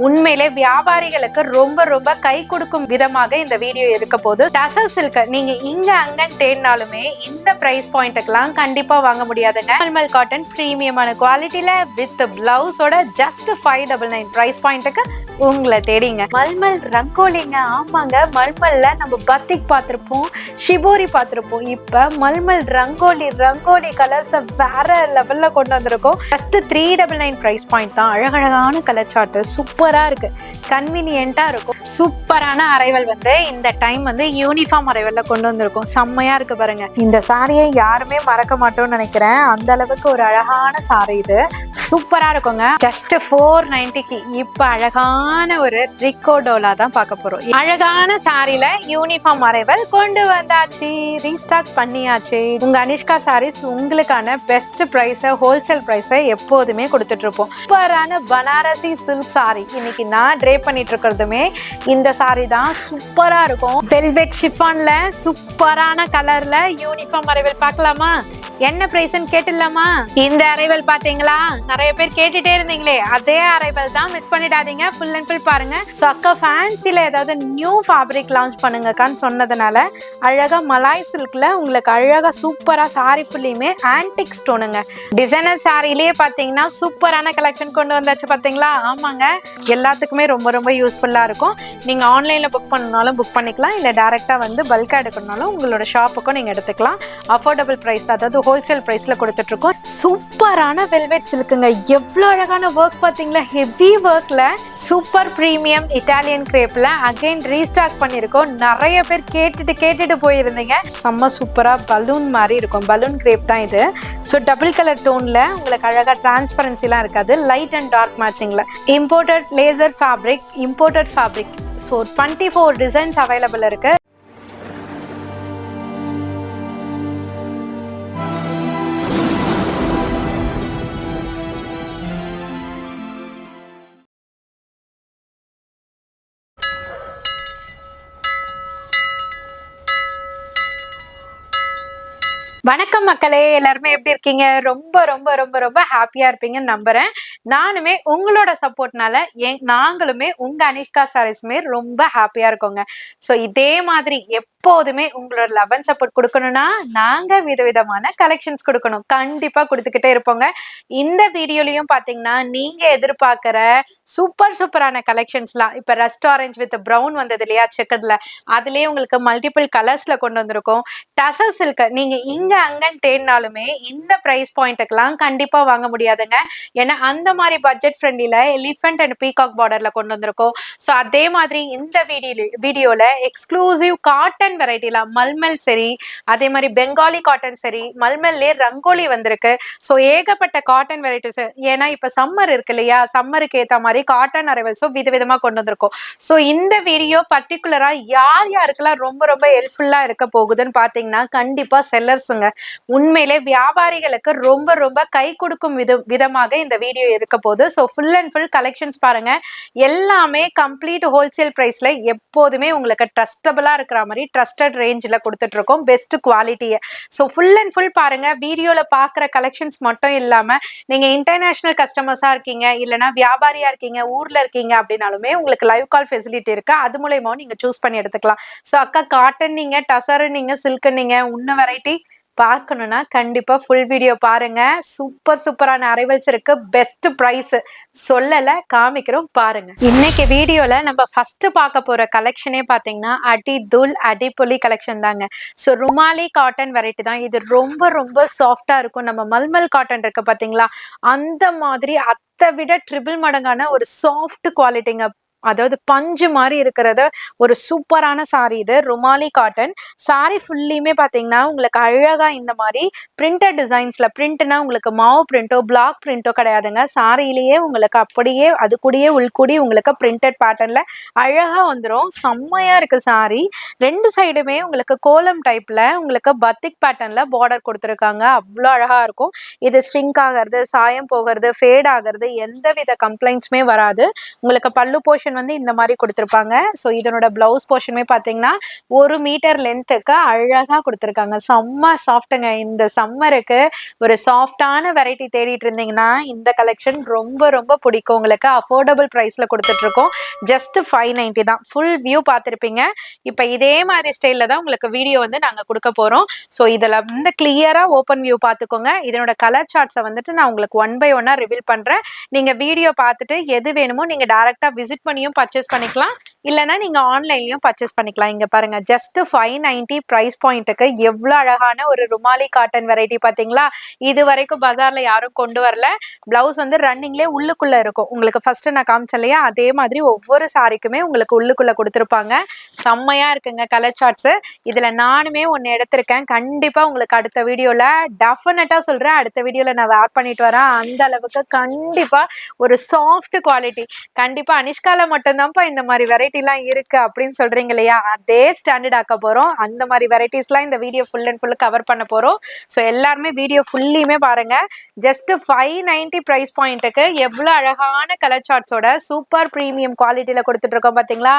உண்மையிலே வியாபாரிகளுக்கு ரொம்ப ரொம்ப கை கொடுக்கும் விதமாக இந்த வீடியோ இருக்க போது. டசர் சில்க் நீங்க இங்க அங்கன்னு தேடினாலுமே இந்த பிரைஸ் பாயிண்ட்டுக்கெல்லாம் கண்டிப்பா வாங்க முடியாதுங்க. மல்மல் காட்டன் பிரீமியமான குவாலிட்டியில வித் பிளவுஸோட ஜஸ்ட் 599 பிரைஸ் பாயிண்ட்டுக்கு உங்களை தேடிங்க. மல்மல் ரங்கோலிங்க. ஆமாங்க, மல்மல்ல நம்ம பத்திக் பார்த்திருப்போம், ஷிபோரி பார்த்திருப்போம். இப்ப மல்மல் ரங்கோலி கலர்ஸ் வேற லெவல்ல கொண்டு வந்திருக்கோம். ஜஸ்ட் 399 பிரைஸ் பாயிண்ட் தான். அழகழகான கலர் சார்ட் சூப்பரா இருக்கு, கன்வீனியன்ட்டா இருக்கும். சூப்பரான அரைவல் இந்த டைம் யூனிஃபார்ம் அரைவல்ல கொண்டு வந்திருக்கோம். செம்மையா இருக்கு பாருங்க. இந்த சாரியை யாருமே மறக்க மாட்டோம்னு நினைக்கிறேன். அந்த அளவுக்கு ஒரு அழகான சாரி இது. சூப்பரா இருக்குங்க. ஜஸ்ட் 490க்கு இப்ப அழகான ஒரு ரிக்கோடோலா தான் பார்க்க போறோம். அழகான சாரில யூனிஃபார்ம் அரைவல் கொண்டு வந்தாச்சு, ரீஸ்டாக் பண்ணியாச்சு. உங்க அனிஷ்கா சாரீஸ் உங்களுக்கான பெஸ்ட் பிரைஸ், ஹோல்சேல் பிரைஸ் எப்போதுமே கொடுத்துட்டு இருப்போம். சூப்பரான பனாரசி சில்க் சாரி இன்னைக்கு நான் ட்ரே பண்ணிட்டு இருக்கிறதுமே இந்த சாரி தான். சூப்பரா இருக்கும். வெல்வெட் ஷிஃபான்ல சூப்பரான கலர்ல யூனிஃபார்ம் அரைவல் பார்க்கலாமா? என்ன பிரைஸ்ன்னு கேட்டுலாமா? இந்த அரைவல் பாத்தீங்களா? நிறைய பேர் கேட்டுட்டே இருந்தீங்களே, அதே அரைவல் தான். மிஸ் பண்ணிடாதீங்க, ஃபுல் அண்ட் ஃபுல் பாருங்க. ஸோ அக்கா ஃபேன்சில ஏதாவது நியூ ஃபேப்ரிக் லான்ச் பண்ணுங்கக்கான்னு சொன்னதுனால அழகா மலாய் சில்க்ல உங்களுக்கு அழகா சூப்பரா சாரி ஃபுல்லையுமே ஆன்டிக் ஸ்டோனுங்க. டிசைனர் சாரிலேயே பாத்தீங்கன்னா சூப்பரான கலெக்ஷன் கொண்டு வந்தாச்சு பாத்தீங்களா? ஆமாங்க, எல்லாத்துக்குமே ரொம்ப ரொம்ப யூஸ்ஃபுல்லா இருக்கும். நீங்க ஆன்லைன்ல புக் பண்ணனாலும் புக் பண்ணிக்கலாம், இல்ல டைரக்டா பல்கா எடுக்கணும்னாலும் உங்களோட ஷாப்புக்கும் நீங்க எடுத்துக்கலாம். அஃபோர்டபுள் பிரைஸ், அதாவது ஹோல்சேல் பிரைஸ்ல கொடுத்துட்டு இருக்கோம். சூப்பரான வெல்வெட் சில்க்குங்க. எவ்வளவு அழகான ஒர்க் பாத்தீங்களா? ஹெவி ஒர்க்ல சூப்பர் பிரீமியம் இட்டாலியன் கிரேப்ல அகைன் ரீஸ்டாக் பண்ணிருக்கோம். நிறைய பேர் கேட்டுட்டு போயிருந்தீங்க. செம்ம சூப்பரா பலூன் மாதிரி இருக்கும். பலூன் கிரேப் தான் இது. ஸோ டபுள் கலர் டோன்ல உங்களுக்கு அழகா டிரான்ஸ்பரன்சிலாம் இருக்காது. லைட் அண்ட் டார்க் மேட்சிங்ல imported laser fabric, imported fabric. So 24 designs available இருக்கு. வணக்கம் மக்களே, எல்லாருமே எப்படி இருக்கீங்க? ரொம்ப ரொம்ப ரொம்ப ரொம்ப ஹாப்பியா இருப்பீங்கன்னு நம்புறேன். நானுமே உங்களோட சப்போர்ட்னால நாங்களுமே உங்க அனிஷ்கா சாரீஸ்மே ரொம்ப ஹாப்பியா இருக்கோங்க. ஸோ இதே மாதிரி எப்போதுமே உங்களோட லவ் அண்ட் சப்போர்ட் கொடுக்கணும்னா நாங்க விதவிதமான கலெக்ஷன்ஸ் கொடுக்கணும். கண்டிப்பா கொடுத்துக்கிட்டே இருப்போங்க. இந்த வீடியோலயும் பாத்தீங்கன்னா நீங்க எதிர்பார்க்கிற சூப்பரான கலெக்ஷன்ஸ்லாம் இப்ப ரஸ்ட் ஆரஞ்ச் வித் ப்ரௌன் வந்தது இல்லையா, செக்கட்ல, அதுலயே உங்களுக்கு மல்டிபிள் கலர்ஸ்ல கொண்டு வந்திருக்கோம். டசர் சில்க் நீங்க இங்க அங்கன்னு தேடினாலுமே இந்த பிரைஸ் பாயிண்ட்டுக்கெல்லாம் கண்டிப்பா வாங்க முடியாதுங்க. ஏன்னா அந்த மாதிரி பட்ஜெட் ஃப்ரெண்ட்லில எலிஃபென்ட் அண்ட் பீகாக் பார்டர்ல கொண்டு வந்திருக்கோம். ஸோ அதே மாதிரி இந்த வீடியோல எக்ஸ்க்ளூசிவ் காட்டன் வெரைட்டில மல்மல் சரி, அதே மாதிரி பெங்காலி காட்டன் சரி, மல்மல்லே ரங்கோலி வந்திருக்கு. ஸோ ஏகப்பட்ட காட்டன் வெரைட்டிஸ். ஏன்னா இப்ப சம்மர் இருக்கு இல்லையா, சம்மருக்கு ஏற்ற மாதிரி காட்டன் அரைவல்ஸும் விதவிதமா கொண்டு வந்திருக்கோம். ஸோ இந்த வீடியோ பர்டிகுலரா யாருக்கெல்லாம் ரொம்ப ரொம்ப ஹெல்ப்ஃபுல்லா இருக்க போகுதுன்னு பாத்தீங்கன்னா கண்டிப்பா செல்லர்ஸுங்க. உண்மையிலே வியாபாரிகளுக்கு ரொம்ப ரொம்ப கை கொடுக்கும் விதமாக இந்த வீடியோ இருக்க போது. So full and full collections பாருங்க. எல்லாமே கம்ப்ளீட் ஹோல்சேல் பிரைஸ்ல எப்போதுமே உங்களுக்கு ட்ரஸ்டபிளா இருக்கிற மாதிரி ட்ரஸ்டட் ரேஞ்சில் கொடுத்துட்டு இருக்கோம், பெஸ்ட் குவாலிட்டியை. ஸோ ஃபுல் அண்ட் ஃபுல் பாருங்க. வீடியோல பாக்குற கலெக்ஷன்ஸ் மட்டும் இல்லாம நீங்க இன்டர்நேஷனல் கஸ்டமர்ஸா இருக்கீங்க, இல்லைன்னா வியாபாரியா இருக்கீங்க, ஊர்ல இருக்கீங்க அப்படின்னாலுமே உங்களுக்கு லைவ் கால் ஃபெசிலிட்டி இருக்கு. அது மூலயமா நீங்க சூஸ் பண்ணி எடுத்துக்கலாம். ஸோ அக்கா காட்டன் நீங்க, டசர் நீங்க, சில்க் நீங்க, இன்னும் வெரைட்டி பார்க்கணும்னா கண்டிப்பா ஃபுல் வீடியோ பாருங்க. சூப்பரான அரைவல்ஸ் இருக்கு. பெஸ்ட் பிரைஸ் சொல்லல, காமிக்கிறோம் பாருங்க. இன்னைக்கு வீடியோல நம்ம ஃபர்ஸ்ட் பார்க்க போற கலெக்ஷனே பாத்தீங்கன்னா அடிப்புலி கலெக்ஷன் தாங்க. ஸோ ருமாலி காட்டன் வெரைட்டி தான் இது. ரொம்ப ரொம்ப சாஃப்டா இருக்கும். நம்ம மல்மல் காட்டன் இருக்கு பாத்தீங்களா, அந்த மாதிரி அதை விட ட்ரிபிள் மடங்கான ஒரு சாஃப்ட் குவாலிட்டிங்க. அதாவது பஞ்சு மாதிரி இருக்கிறது ஒரு சூப்பரான சாரி. இது ருமாலி காட்டன் சாரி. ஃபுல்லியுமே பாத்தீங்கன்னா உங்களுக்கு அழகா இந்த மாதிரி பிரிண்டட் டிசைன்ஸ்ல, பிரிண்ட்னா உங்களுக்கு மாவு பிரிண்டோ பிளாக் பிரிண்டோ கிடையாதுங்க. சாரியிலேயே உங்களுக்கு அப்படியே அது கூடயே உள்கூடி உங்களுக்கு பிரிண்டட் பேட்டர்ன்ல அழகா வந்துடும். செம்மையா இருக்கு சாரி. ரெண்டு சைடுமே உங்களுக்கு கோலம் டைப்ல உங்களுக்கு பத்திக் பேட்டர்ன்ல பார்டர் கொடுத்துருக்காங்க. அவ்வளோ அழகா இருக்கும். இது ஸ்ட்ரிங்க் ஆகிறது, சாயம் போகிறது, ஃபேட் ஆகிறது எந்த வித கம்ப்ளைண்ட்ஸுமே வராது. உங்களுக்கு பல்லு போர்ஷன் பேட்டர்ன் வந்து இந்த மாதிரி கொடுத்துருப்பாங்க. ஸோ இதனோட பிளவுஸ் போர்ஷனுமே பார்த்தீங்கன்னா 1 மீட்டர் லென்த்துக்கு அழகா கொடுத்துருக்காங்க. செம்ம சாஃப்ட்டுங்க. இந்த சம்மருக்கு ஒரு சாஃப்டான வெரைட்டி தேடிட்டு இருந்தீங்கன்னா இந்த கலெக்ஷன் ரொம்ப ரொம்ப பிடிக்கும். உங்களுக்கு அஃபோர்டபுள் ப்ரைஸில் கொடுத்துட்ருக்கோம். ஜஸ்ட் 590 தான். ஃபுல் வியூ பார்த்துருப்பீங்க. இப்போ இதே மாதிரி ஸ்டைலில் தான் உங்களுக்கு வீடியோ வந்து நாங்கள் கொடுக்க போகிறோம். ஸோ இதில் வந்து கிளியராக ஓப்பன் வியூ பார்த்துக்கோங்க. இதனோட கலர் சார்ட்ஸை வந்துட்டு நான் உங்களுக்கு 1 by 1 ரிவீல் பண்ணுறேன். நீங்கள் வீடியோ பார்த்துட்டு எது வேணுமோ நீங்கள் டேரெக்டாக விசிட் பண்ணியும் பர்ச்சேஸ் பண்ணிக்கலாம், இல்லைனா நீங்கள் ஆன்லைன்லையும் பர்ச்சேஸ் பண்ணிக்கலாம். இங்கே பாருங்கள், ஜஸ்ட் 590 ப்ரைஸ் பாயிண்ட்டுக்கு எவ்வளோ அழகான ஒரு ருமாலி காட்டன் வெரைட்டி பார்த்தீங்களா? இது வரைக்கும் பஜாரில் யாரும் கொண்டு வரல. ப்ளவுஸ் வந்து ரன்னிங்லேயே உள்ளுக்குள்ளே இருக்கும். உங்களுக்கு ஃபஸ்ட்டு நான் காமிச்சேன் இல்லையா, அதே மாதிரி ஒவ்வொரு சாரிக்குமே உங்களுக்கு உள்ளுக்குள்ளே கொடுத்துருப்பாங்க. செம்மையாக இருக்குங்க கலர் சார்ட்ஸு. இதில் நானுமே ஒன்று எடுத்திருக்கேன். கண்டிப்பாக உங்களுக்கு அடுத்த வீடியோவில் டெஃபினட்டாக சொல்கிறேன், அடுத்த வீடியோவில் நான் வேர் பண்ணிட்டு வரேன். அந்த அளவுக்கு கண்டிப்பாக ஒரு சாஃப்ட் குவாலிட்டி. கண்டிப்பாக அனிஷ்காவில் மட்டும்தான்ப்பா இந்த மாதிரி வெரைட்டிலாம் இருக்குது அப்படின்னு சொல்கிறீங்க இல்லையா, அதே ஸ்டாண்டர்ட் ஆக்க போகிறோம். அந்த மாதிரி வெரைட்டிஸ்லாம் இந்த video full and full cover பண்ண போகிறோம். ஸோ எல்லாருமே வீடியோ ஃபுல்லியுமே பாருங்கள். ஜஸ்ட் 590 ப்ரைஸ் பாயிண்ட்டுக்கு எவ்வளோ அழகான கலர் சார்ட்ஸோட சூப்பர் ப்ரீமியம் குவாலிட்டியில் கொடுத்துட்ருக்கோம் பார்த்தீங்களா?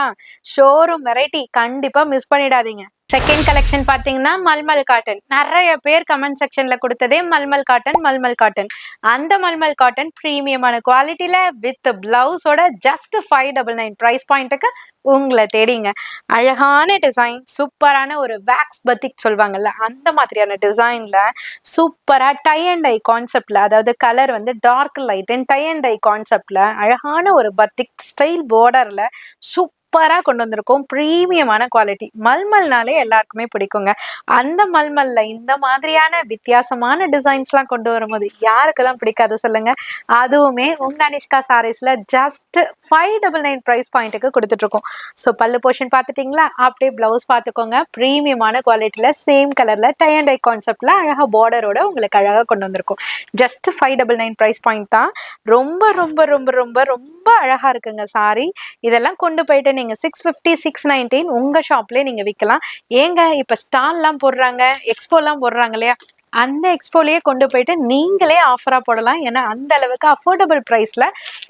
ஷோரூம் வெரைட்டி, கண்டிப்பாக மிஸ் பண்ணிடாதீங்க. செகண்ட் கலெக்ஷன் பார்த்தீங்கன்னா மல்மல் காட்டன். நிறைய பேர் கமெண்ட் செக்ஷனில் கொடுத்ததே மல்மல் காட்டன் மல்மல் காட்டன். அந்த மல்மல் காட்டன் ப்ரீமியமான குவாலிட்டியில் வித் பிளவுஸோட ஜஸ்ட் 599 ப்ரைஸ் பாயிண்ட்டுக்கு உங்களை தேடிங்க. அழகான டிசைன், சூப்பரான ஒரு வேக்ஸ் பத்திக் சொல்லுவாங்கல்ல, அந்த மாதிரியான டிசைனில் சூப்பராக டை அண்ட் ஐ கான்செப்டில், அதாவது கலர் வந்து dark light and tie and dye கான்செப்டில் அழகான ஒரு பத்திக் ஸ்டைல் பார்டரில் சூப்பராக கொண்டு வந்திருக்கோம். ப்ரீமியமான குவாலிட்டி. மல்மல்னாலே எல்லாருக்குமே பிடிக்குங்க. அந்த மல்மல்ல இந்த மாதிரியான வித்தியாசமான டிசைன்ஸ்லாம் கொண்டு வரும்போது யாருக்கு தான் பிடிக்காது சொல்லுங்க. அதுவுமே உங்க அனிஷ்கா சாரீஸ்ல ஜஸ்ட் 599 ப்ரைஸ் பாயிண்ட்டுக்கு கொடுத்துட்ருக்கோம். ஸோ பல்லு போர்ஷன் பார்த்துட்டிங்களா? அப்படியே பிளவுஸ் பார்த்துக்கோங்க. ப்ரீமியமான குவாலிட்டியில் சேம் கலரில் டை அண்ட் ஐ கான்செப்டில் அழகாக பார்டரோட உங்களுக்கு அழகாக கொண்டு வந்திருக்கும். ஜஸ்ட் 599 ப்ரைஸ் பாயிண்ட் தான். ரொம்ப ரொம்ப ரொம்ப ரொம்ப ரொம்ப அழகாக இருக்குங்க சாரி. இதெல்லாம் கொண்டு போயிட்டு நீங்கள் 650 619 உங்கள் ஷாப்லேயே நீங்கள் விற்கலாம். ஏங்க இப்போ ஸ்டால்லாம் போடுறாங்க, எக்ஸ்போலாம் போடுறாங்க இல்லையா, அந்த எக்ஸ்போலேயே கொண்டு போயிட்டு நீங்களே ஆஃபராக போடலாம். ஏன்னா அந்த அளவுக்கு அஃபோர்டபுள் ப்ரைஸில்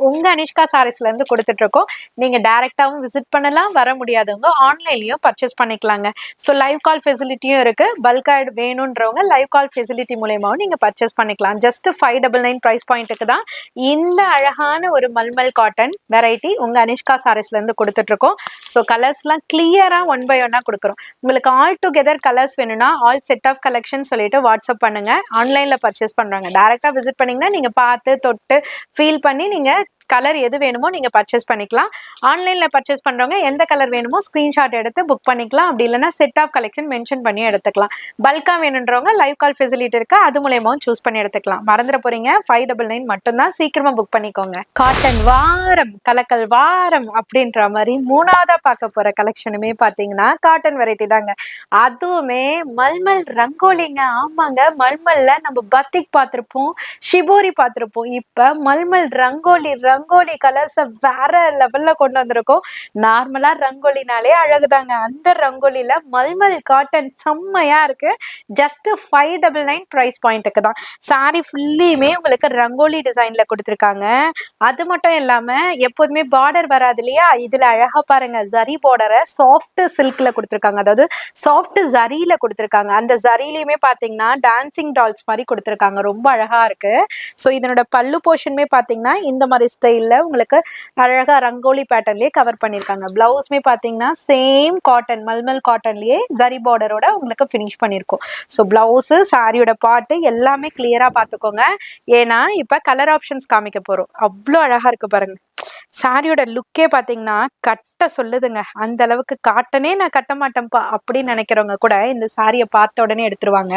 உங்கள் அனிஷ்கா சாரீஸ்லேருந்து கொடுத்துட்ருக்கோம். நீங்கள் டேரெக்டாகவும் விசிட் பண்ணலாம், வர முடியாதவங்க ஆன்லைன்லேயும் பர்ச்சேஸ் பண்ணிக்கலாங்க. ஸோ லைவ் கால் ஃபெசிலிட்டியும் இருக்குது. பல்க் ஆட் வேணுன்றவங்க லைவ் கால் ஃபெசிலிட்டி மூலயமாவும் நீங்கள் பர்ச்சேஸ் பண்ணிக்கலாம். ஜஸ்ட் 599 ப்ரைஸ் பாயிண்ட்டுக்கு தான் இந்த அழகான ஒரு மல்மல் காட்டன் வெரைட்டி உங்கள் அனிஷ்கா சாரீஸ்லேருந்து கொடுத்துட்ருக்கோம். ஸோ கலர்ஸ்லாம் கிளியராக 1 by 1 கொடுக்குறோம். உங்களுக்கு ஆல் டுகெதர் கலர்ஸ் வேணும்னா ஆல் செட் ஆஃப் கலெக்ஷன் சொல்லிட்டு வாட்ஸ்அப் பண்ணுங்க. ஆன்லைன்ல பர்ச்சேஸ் பண்றாங்க, டைரக்டா விசிட் பண்ணீங்கன்னா நீங்க பார்த்து தொட்டு ஃபீல் பண்ணி நீங்க கலர் எது வேணுமோ நீங்கள் பர்ச்சேஸ் பண்ணிக்கலாம். ஆன்லைனில் பர்ச்சேஸ் பண்ணுறவங்க எந்த கலர் வேணுமோ ஸ்க்ரீன்ஷாட் எடுத்து புக் பண்ணிக்கலாம். அப்படி இல்லைனா செட் ஆஃப் கலெக்ஷன் மென்ஷன் பண்ணி எடுத்துக்கலாம். பல்காக வேணுன்றவங்க லைவ் கால் ஃபெசிலிட்டி இருக்குது, அது மூலயமாவும் சூஸ் பண்ணி எடுத்துக்கலாம். மறந்துட போகிறீங்க, 599 மட்டும்தான். சீக்கிரமாக புக் பண்ணிக்கோங்க. காட்டன் வாரம் கலக்கல் வாரம் அப்படின்ற மாதிரி மூணாவதாக பார்க்க போகிற கலெக்ஷனுமே பார்த்தீங்கன்னா காட்டன் வெரைட்டி தாங்க. அதுவுமே மல்மல் ரங்கோலிங்க. ஆமாங்க, மல்மல்ல நம்ம பத்திக் பார்த்துருப்போம், ஷிபோரி பார்த்துருப்போம். இப்போ மல்மல் ரங்கோலி கலர்ஸை வேற லெவல்ல கொண்டு வந்திருக்கோம். நார்மலா ரங்கோலினாலே அழகுதாங்க. அந்த ரங்கோலியில மல்மல் காட்டன் செம்மையா இருக்கு. ஜஸ்ட் 599 பிரைஸ் பாயிண்ட்டுக்கு தான். சாரி ஃபுல்லியுமே உங்களுக்கு ரங்கோலி டிசைன்ல கொடுத்துருக்காங்க. அது மட்டும் இல்லாம எப்போதுமே பார்டர் வராது இல்லையா, இதுல அழகா பாருங்க ஜரி பார்டரை சாஃப்ட் சில்க்ல கொடுத்துருக்காங்க, அதாவது சாஃப்ட் ஜரியில கொடுத்துருக்காங்க. அந்த ஜரியிலையுமே பாத்தீங்கன்னா டான்சிங் டால்ஸ் மாதிரி கொடுத்துருக்காங்க, ரொம்ப அழகா இருக்கு. ஸோ இதனோட பல்லு போர்ஷனுமே பாத்தீங்கன்னா இந்த மாதிரி ஸ்டைல்ல உங்களுக்கு அழகா ரங்கோலி பேட்டர்ன்லயே கவர் பண்ணிருக்காங்க. பிளவுஸ்மே பாத்தீங்கன்னா சேம் காட்டன் மல்மல் காட்டன்லயே ஜரி பார்டரோட உங்களுக்கு ஃபினிஷ் பண்ணிருக்கோம். ஸோ பிளவுஸ் சாரியோட பாட்டு எல்லாமே கிளியரா பாத்துக்கோங்க. ஏன்னா இப்ப கலர் ஆப்ஷன்ஸ் காமிக்க போறோம். அவ்வளோ அழகா இருக்கு பாருங்க. சாரியோட லுக்கே பாத்தீங்கன்னா கட்ட சொல்லுதுங்க. அந்த அளவுக்கு காட்டனே நான் கட்ட மாட்டேன்ப்பா அப்படின்னு நினைக்கிறவங்க கூட இந்த சாரியை பார்த்த உடனே எடுத்துருவாங்க.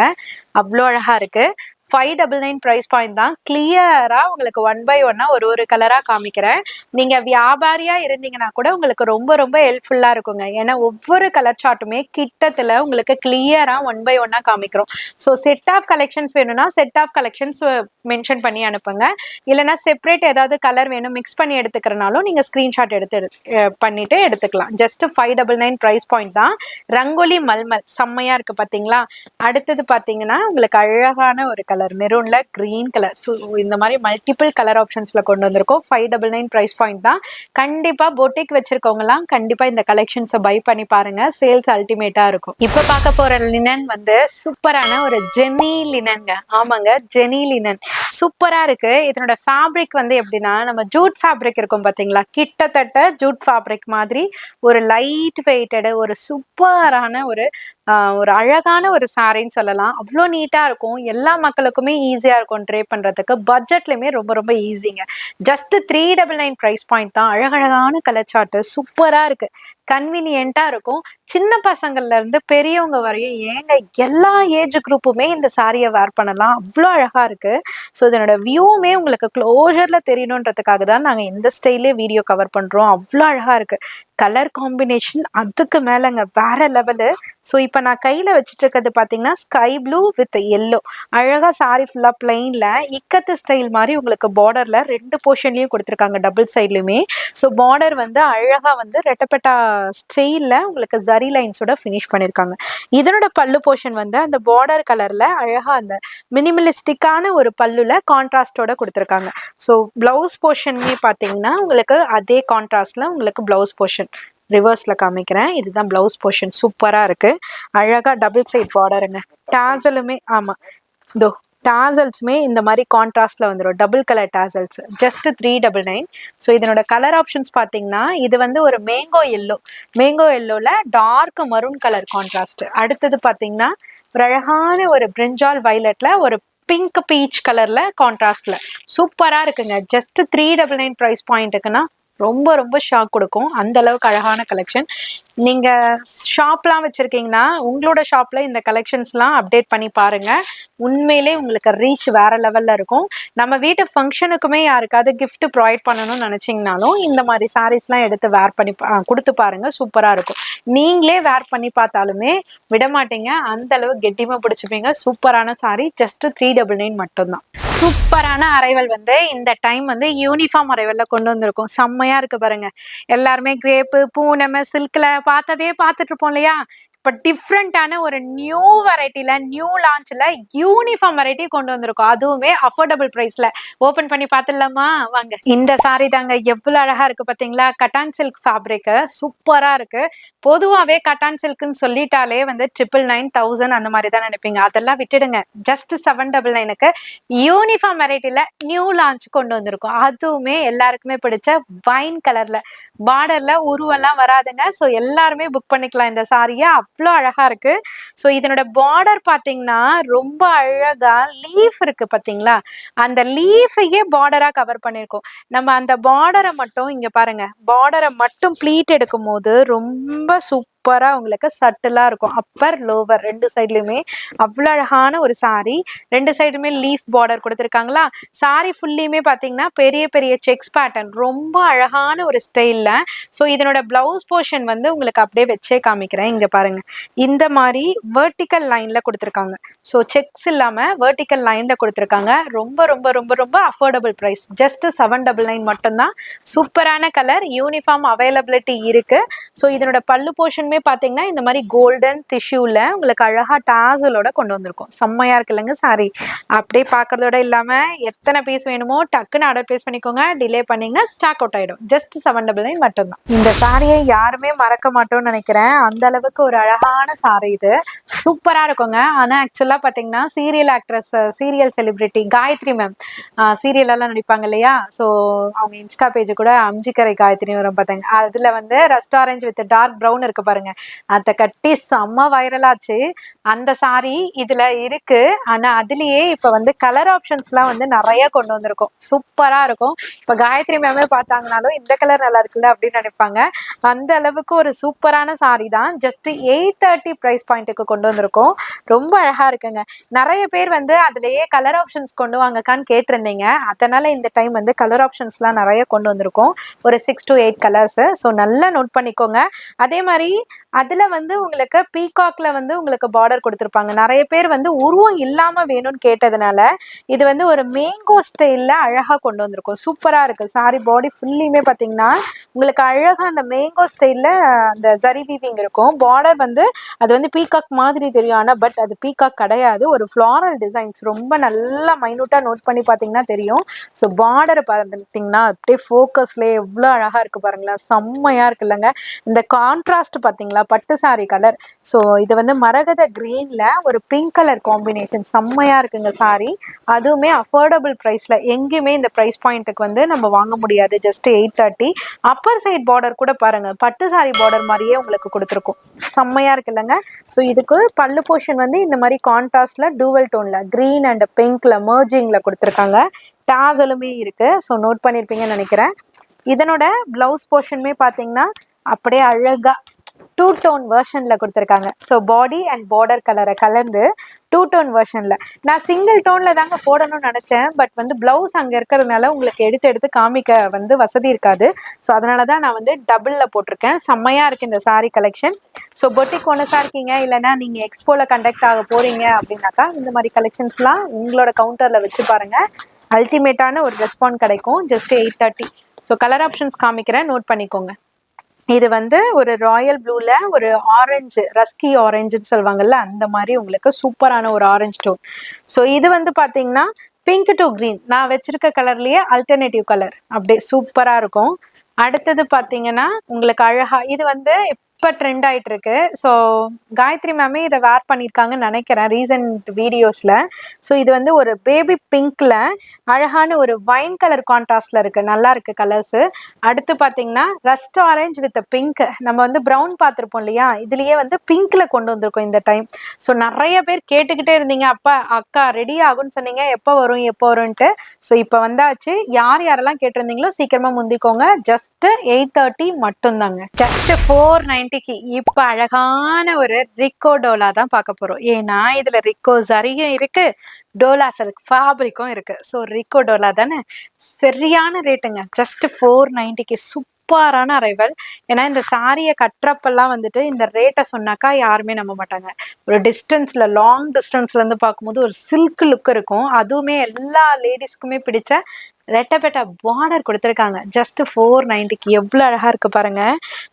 அவ்வளோ அழகா இருக்கு. 599 பிரைஸ் பாயிண்ட் தான். கிளியரா உங்களுக்கு 1 by 1 ஒரு கலரா காமிக்கிறேன். நீங்க வியாபாரியா இருந்தீங்கன்னா கூட உங்களுக்கு ரொம்ப ரொம்ப ஹெல்ப்ஃபுல்லா இருக்குங்க. ஏன்னா ஒவ்வொரு கலர் சார்ட்டுமே கிட்டத்துல உங்களுக்கு கிளியரா 1 by 1 காமிக்கிறோம். ஸோ செட் ஆஃப் கலெக்ஷன்ஸ் வேணும்னா செட் ஆஃப் கலெக்ஷன்ஸ் மென்ஷன் பண்ணி அனுப்புங்க. இல்லைன்னா செப்பரேட் ஏதாவது கலர் வேணும் மிக்ஸ் பண்ணி எடுத்துக்கிறனாலும் நீங்க ஸ்கிரீன்ஷாட் பண்ணிட்டு எடுத்துக்கலாம். ஜஸ்ட் 599 பிரைஸ் பாயிண்ட் தான். ரங்கோலி மல்மல் செம்மையா இருக்கு பாத்தீங்களா. அடுத்தது பாத்தீங்கன்னா உங்களுக்கு அழகான ஒரு கலர். கலர், மெரூன்ல கிரீன் கலர். ஸோ இந்த மாதிரி மல்டிபிள் கலர் ஆப்ஷன்ஸ்ல கொண்டு வந்திருக்கோம். 599 பிரைஸ் பாயிண்ட் தான். கண்டிப்பா பொட்டிக் வச்சிருக்கவங்கலாம் கண்டிப்பா இந்த கலெக்ஷன்ஸை பை பண்ணி பாருங்க. சேல்ஸ் அல்டிமேட்டா இருக்கும். இப்ப பார்க்க போற லினன் வந்து சூப்பரான ஒரு ஜெனி லினன்ங்க. ஆமாங்க, ஜெனி லினன் சூப்பரா இருக்கு. இதனோட ஃபேப்ரிக் வந்து எப்படின்னா, நம்ம ஜூட் ஃபேப்ரிக் இருக்கும் பாத்தீங்களா, கிட்டத்தட்ட ஜூட் ஃபேப்ரிக் மாதிரி ஒரு லைட் வெயிட்டட் ஒரு சூப்பரான ஒரு அழகான ஒரு சாரின்னு சொல்லலாம். அவ்வளோ நீட்டா இருக்கும். எல்லா மக்களுக்குமே ஈஸியா இருக்கும் ட்ரே பண்றதுக்கு. பட்ஜெட்லயுமே ரொம்ப ரொம்ப ஈஸிங்க. ஜஸ்ட் 399 பிரைஸ் பாயிண்ட் தான். அழகழகான கலர் சார்ட் சூப்பரா இருக்கு. கன்வீனியன்ட்டா இருக்கும். சின்ன பசங்கள்ல இருந்து பெரியவங்க வரையும் ஏங்க எல்லா ஏஜ் குரூப்புமே இந்த சாரியை வேர் பண்ணலாம். அவ்வளோ அழகா இருக்கு. ஸோ இதனோட வியூவுமே உங்களுக்கு க்ளோஷர்ல தெரியணுன்றதுக்காக தான் நாங்கள் இந்த ஸ்டைலே வீடியோ கவர் பண்றோம். அவ்வளோ அழகா இருக்கு. கலர் காம்பினேஷன் அதுக்கு மேலங்க வேற லெவலு. ஸோ இப்போ நான் கையில வச்சுட்டு இருக்கிறது பார்த்தீங்கன்னா ஸ்கை ப்ளூ வித் எல்லோ. அழகா சாரி ஃபுல்லா பிளெயின்ல இக்கத்து ஸ்டைல் மாதிரி உங்களுக்கு பார்டர்ல 2 போர்ஷன்லயும் கொடுத்துருக்காங்க, டபுள் சைட்லயுமே. ஸோ பார்டர் வந்து அழகா வந்து ரெட்டப்பட்டா ஸ்டைல்ல உங்களுக்கு ஜரி லைன்ஸோட ஃபினிஷ் பண்ணியிருக்காங்க. இதனோட பல்லு போர்ஷன் வந்து அந்த பார்டர் கலர்ல அழகா அந்த மினிமலிஸ்டிக்கான ஒரு பல்லுல கான்ட்ராஸ்டோட கொடுத்துருக்காங்க. ஸோ பிளவுஸ் போர்ஷன்மே பார்த்தீங்கன்னா உங்களுக்கு அதே கான்ட்ராஸ்ட்ல உங்களுக்கு பிளவுஸ் போர்ஷன் ரிவர்ஸ்ல காமிக்கிறேன். இதுதான் பிளவுஸ் போர்ஷன். சூப்பரா இருக்கு. அழகா டபுள் சைட் பார்டருங்க. டாசலுமே ஆமா, இதோ டாசல்ஸுமே இந்த மாதிரி கான்ட்ராஸ்ட்ல வந்துடும். Double colour tassels. Just 399. So இதனோட கலர் ஆப்ஷன்ஸ் பார்த்தீங்கன்னா இது வந்து ஒரு மேங்கோ எல்லோ, மேங்கோ எல்லோல டார்க் மரூன் கலர் கான்ட்ராஸ்ட். அடுத்தது பார்த்தீங்கன்னா ஒரு அழகான ஒரு பிரிஞ்சால் வயலட்ல ஒரு பிங்க் பீச் கலர்ல கான்ட்ராஸ்ட்ல சூப்பரா இருக்குங்க. ஜஸ்ட் 399 பிரைஸ் பாயிண்ட்டுக்குன்னா ரொம்ப ரொம்ப ஷாக் கொடுக்கும். அந்த அளவுக்கு அழகான கலெக்ஷன். நீங்க ஷாப்லாம் வச்சிருக்கீங்கன்னா உங்களோட ஷாப்ல இந்த கலெக்ஷன்ஸ்லாம் அப்டேட் பண்ணி பாருங்க. உண்மையிலே உங்களுக்கு ரீச் வேற லெவல்ல இருக்கும். நம்ம வீட்டு ஃபங்க்ஷனுக்குமே யாருக்காவது கிஃப்ட் ப்ரொவைட் பண்ணணும்னு நினைச்சீங்கனாலும் இந்த மாதிரி சாரீஸ்லாம் எடுத்து வேர் பண்ணி கொடுத்து பாருங்க. சூப்பரா இருக்கும். நீங்களே வேர் பண்ணி பார்த்தாலுமே விட மாட்டீங்க. அந்த அளவு கெட்டிமா பிடிச்சிப்பீங்க. சூப்பரான சாரி. ஜஸ்ட் 399 மட்டும்தான். சூப்பரான அரைவல் வந்து இந்த டைம் வந்து யூனிஃபார்ம் அரைவல்ல கொண்டு வந்திருக்கும். செம்மையா இருக்கு பாருங்க. எல்லாருமே கிரேப்பு, பூனம், சில்க்ல பார்த்ததே பார்த்துட்டு இருப்போம் இல்லையா. இப்போ டிஃப்ரெண்டான ஒரு நியூ வெரைட்டில நியூ லான்ச்ல யூனிஃபார்ம் வெரைட்டி கொண்டு வந்திருக்கோம். அதுவுமே அஃபோர்டபுள் பிரைஸ்ல. ஓபன் பண்ணி பார்த்துடலாமா வாங்க. இந்த சாரி தாங்க எவ்வளவு அழகா இருக்கு பாத்தீங்களா. கட்டான் சில்க் ஃபேப்ரிக் சூப்பரா இருக்கு. பொதுவாவே கட்டான் சில்க்னு சொல்லிட்டாலே வந்து 999, 1000 அந்த மாதிரி தான் நினைப்பீங்க. அதெல்லாம் விட்டுடுங்க. ஜஸ்ட் 799க்கு யூனிஃபார்ம் வெரைட்டில நியூ லான்ச் கொண்டு வந்திருக்கோம். அதுவுமே எல்லாருக்குமே பிடிச்ச வைன் கலர்ல. பார்டர்ல உருவெல்லாம் வராதுங்க. ஸோ எல்லாருமே புக் பண்ணிக்கலாம் இந்த சாரியை. அவ்வளோ அழகா இருக்கு. ஸோ இதனோட பார்டர் பார்த்தீங்கன்னா ரொம்ப அழகா லீஃப் இருக்கு பார்த்தீங்களா. அந்த லீஃபையே பார்டரா கவர் பண்ணியிருக்கோம். நம்ம அந்த பார்டரை மட்டும் இங்க பாருங்க, பார்டரை மட்டும் ப்ளீட் எடுக்கும் போது ரொம்ப சூப்பரா உங்களுக்கு சட்டிலா இருக்கும். அப்பர் லோவர் 2 சைட்லயுமே அவ்வளோ அழகான ஒரு சாரி. 2 சைடுமே லீஃப் பார்டர் கொடுத்துருக்காங்களா. சாரி ஃபுல்லியுமே பார்த்தீங்கன்னா பெரிய பெரிய செக்ஸ் பேட்டர்ன் ரொம்ப அழகான ஒரு ஸ்டைல்ல. ஸோ இதனோட பிளவுஸ் போர்ஷன் வந்து உங்களுக்கு அப்படியே வச்சே காமிக்கிறேன். இங்க பாருங்க, இந்த மாதிரி வெர்டிக்கல் லைன்ல கொடுத்துருக்காங்க. ஸோ செக்ஸ் இல்லாம வெர்டிக்கல் லைன்ல கொடுத்துருக்காங்க. ரொம்ப ரொம்ப ரொம்ப ரொம்ப அஃபோர்டபுள் பிரைஸ். ஜஸ்ட் 799 மட்டும்தான். சூப்பரான கலர். யூனிஃபார்ம் அவைலபிலிட்டி இருக்கு. ஸோ இதனோட பல்லு போர்ஷன் பாத்தீங்கன்னா இந்த மாதிரி கோல்டன் டிஷ்யூல உங்களுக்கு அழகா டாசலோட கொண்டு வந்திருக்கும். செம்மையா இருக்கு இல்லைங்க சாரி. அப்படியே பாக்குறதோட இல்லாம எத்தனை பீஸ் வேணுமோ டக்குன்னு ஆர்டர் பிளேஸ் பண்ணிக்கோங்க. டிலே பண்ணீங்கன்னா ஸ்டாக் அவுட் ஆயிடும். ஜஸ்ட் 799 மட்டும்தான். இந்த சாரியை யாருமே மறக்க மாட்டோம்னு நினைக்கிறேன். அந்த அளவுக்கு ஒரு அழகான சாரி இது. சூப்பரா இருக்குங்க. ஆனா ஆக்சுவலா பாத்தீங்கன்னா serial actress, serial celebrity Gayathri ma'am serial எல்லாம் நடிப்பாங்க இல்லையா. ஸோ அவங்க இன்ஸ்டா பேஜ் கூட அம்ஜிக்கரை காயத்ரி வரும் பார்த்தாங்க. அதுல வந்து ரெஸ்டாரண்ட் வித் டார்க் ப்ரௌன் இருக்கு பாருங்க, அதை கட்டி செம்ம வைரலாச்சு. அந்த சாரி இதுல இருக்கு. ஆனா அதுலயே இப்ப வந்து கலர் ஆப்ஷன்ஸ்லாம் வந்து நிறைய கொண்டு வந்திருக்கும். சூப்பரா இருக்கும். இப்ப காயத்ரி மேமே பார்த்தாங்கனாலும் இந்த கலர் நல்லா இருக்குல்ல அப்படின்னு நினைப்பாங்க. அந்த அளவுக்கு ஒரு சூப்பரான சாரி தான். ஜஸ்ட் 830 பிரைஸ் பாயிண்ட்டுக்கு கொண்டு வந்திருக்கோம். ரொம்ப அழகா இருக்குங்க. நிறைய பேர் வந்து அதுலயே கலர் ஆப்ஷன்ஸ் கொண்டு வாங்கக்கான்னு கேட்டிருந்தீங்க. அதனால இந்த டைம் வந்து கலர் ஆப்ஷன்ஸ்லாம் நிறைய கொண்டு வந்திருக்கோம். ஒரு 6 to 8 கலர்ஸ். ஸோ நல்லா நோட் பண்ணிக்கோங்க. அதே மாதிரி அதுல வந்து உங்களுக்கு பீகாக்ல வந்து உங்களுக்கு பார்டர் கொடுத்துருப்பாங்க. நிறைய பேர் வந்து உருவம் இல்லாம வேணும்னு கேட்டதுனால இது வந்து ஒரு மேங்கோ ஸ்டைல்ல அழகா கொண்டு வந்திருக்கும். சூப்பரா இருக்கு. சாரி பாடி ஃபுல்லியுமே பாத்தீங்கன்னா உங்களுக்கு அழகா அந்த மேங்கோ ஸ்டைல்ல அந்த ஜரி வீவிங் இருக்கும். பார்டர் வந்து அது வந்து பீகாக் மாதிரி தெரியும், ஆனா பட் அது பீகாக் கிடையாது. ஒரு ஃப்ளாரல் டிசைன்ஸ் ரொம்ப நல்லா மைனூட்டா நோட் பண்ணி பாத்தீங்கன்னா தெரியும். ஸோ பார்டரை பார்த்தீங்கன்னா அப்படியே ஃபோக்கஸ்லேயே எவ்வளோ அழகா இருக்கு பாருங்களேன். செம்மையா இருக்கு இல்லைங்க. இந்த கான்ட்ராஸ்ட் பாத்தீங்களா, பட்டு சாரி கலர். ஸோ இது வந்து மரகத கிரீன்ல ஒரு பிங்க் கலர் காம்பினேஷன் செம்மையா இருக்குங்க சாரி. அதுவுமே அஃபோர்டபுள் ப்ரைஸ்ல. எங்கேயுமே இந்த ப்ரைஸ் பாயிண்ட்டுக்கு வந்து நம்ம வாங்க முடியாது. ஜஸ்ட் 830. அப்பர் சைட் பார்டர் கூட பாருங்க, பட்டு சாரி பார்டர் மாதிரியே உங்களுக்கு கொடுத்துருக்கும். செம்மையா இருக்கு இல்லைங்க. ஸோ இதுக்கு பல்லு போர்ஷன் வந்து இந்த மாதிரி கான்ட்ராஸ்ட்ல டூவல் டோன்ல கிரீன் அண்ட் பிங்க்ல மர்ஜிங்ல கொடுத்துருக்காங்க. டாசலுமே இருக்கு. ஸோ நோட் பண்ணியிருப்பீங்கன்னு நினைக்கிறேன். இதனோட பிளவுஸ் போர்ஷனுமே பார்த்தீங்கன்னா அப்படியே அழகா டூ டோன் வெர்ஷன்ல கொடுத்துருக்காங்க. ஸோ பாடி அண்ட் பார்டர் கலரை கலந்து டூ டோன் வெர்ஷன்ல. நான் சிங்கிள் டோன்ல தாங்க போடணும்னு நினைச்சேன். பட் வந்து பிளவுஸ் அங்க இருக்கிறதுனால உங்களுக்கு எடுத்து எடுத்து காமிக்க வந்து வசதி இருக்காது. ஸோ அதனாலதான் நான் வந்து டபுள்ல போட்டிருக்கேன். செம்மையா இருக்கு இந்த சாரி கலெக்ஷன். ஸோ பொட்டிக் ஒனஸா இருக்கீங்க, இல்லைன்னா நீங்க எக்ஸ்போல கண்டக்ட் ஆக போறீங்க அப்படின்னாக்கா இந்த மாதிரி கலெக்ஷன்ஸ்லாம் உங்களோட கவுண்டர்ல வச்சு பாருங்க. அல்டிமேட்டான ஒரு ரெஸ்பாண்ட் கிடைக்கும். ஜஸ்ட் 830. ஸோ கலர் ஆப்ஷன்ஸ் காமிக்கிறேன், நோட் பண்ணிக்கோங்க. இது வந்து ஒரு ராயல் ப்ளூல ஒரு ஆரஞ்சு, ரஸ்கி ஆரஞ்சுன்னு சொல்லுவாங்கல்ல, அந்த மாதிரி உங்களுக்கு சூப்பரான ஒரு ஆரஞ்சு டோன். ஸோ இது வந்து பார்த்தீங்கன்னா பிங்க் டு கிரீன், நான் வச்சிருக்க கலர்லயே அல்டர்னேட்டிவ் கலர், அப்படியே சூப்பரா இருக்கும். அடுத்தது பார்த்தீங்கன்னா உங்களுக்கு அழகா இது வந்து இப்போ ட்ரெண்ட் ஆயிட்டு இருக்கு. ஸோ காயத்ரி மேமே இதை வேர் பண்ணியிருக்காங்கன்னு நினைக்கிறேன் ரீசன்ட் வீடியோஸ்ல. ஸோ இது வந்து ஒரு பேபி பிங்க்ல அழகான ஒரு வைன் கலர் கான்ட்ராஸ்ட்ல இருக்கு. நல்லா இருக்கு கலர்ஸ். அடுத்து பார்த்தீங்கன்னா ரஸ்ட் ஆரஞ்ச் வித் பிங்க். நம்ம வந்து ப்ரௌன் பார்த்துருப்போம் இல்லையா, இதுலயே வந்து பிங்க்ல கொண்டு வந்திருக்கோம் இந்த டைம். ஸோ நிறைய பேர் கேட்டுக்கிட்டே இருந்தீங்க, அப்பா அக்கா ரெடி ஆகும்னு சொன்னீங்க, எப்போ வரும் எப்போ வரும்ன்ட்டு. ஸோ இப்போ வந்தாச்சு. யார் யாரெல்லாம் கேட்டிருந்தீங்களோ சீக்கிரமா முந்திக்கோங்க. ஜஸ்ட் 830 மட்டும்தாங்க. ஜஸ்ட் 490க்கு இப்போ அழகான ஒரு ரிக்கோ டோலா தான் பார்க்க போறோம். ஏன்னா இதுல ரிக்கோ சரியும் இருக்கு, டோலா சில்க் ஃபேப்ரிக்கும் இருக்கு. ஸோ ரிக்கோ டோலா தானே, சரியான ரேட்டுங்க. ஜஸ்ட் 490க்கு சூப்பரான அரைவல். ஏன்னா இந்த சாரியை கட்டுறப்பெல்லாம் வந்துட்டு இந்த ரேட்டை சொன்னாக்கா யாருமே நம்ப மாட்டாங்க. ஒரு டிஸ்டன்ஸ்ல, லாங் டிஸ்டன்ஸ்ல இருந்து பார்க்கும்போது ஒரு சில்க் லுக் இருக்கும். அதுவுமே எல்லா லேடிஸ்க்குமே பிடிச்ச ரெட்டப்பெட்ட பார்டர் கொடுத்துருக்காங்க. ஜஸ்ட் 490க்கு எவ்வளோ அழகா இருக்கு பாருங்க.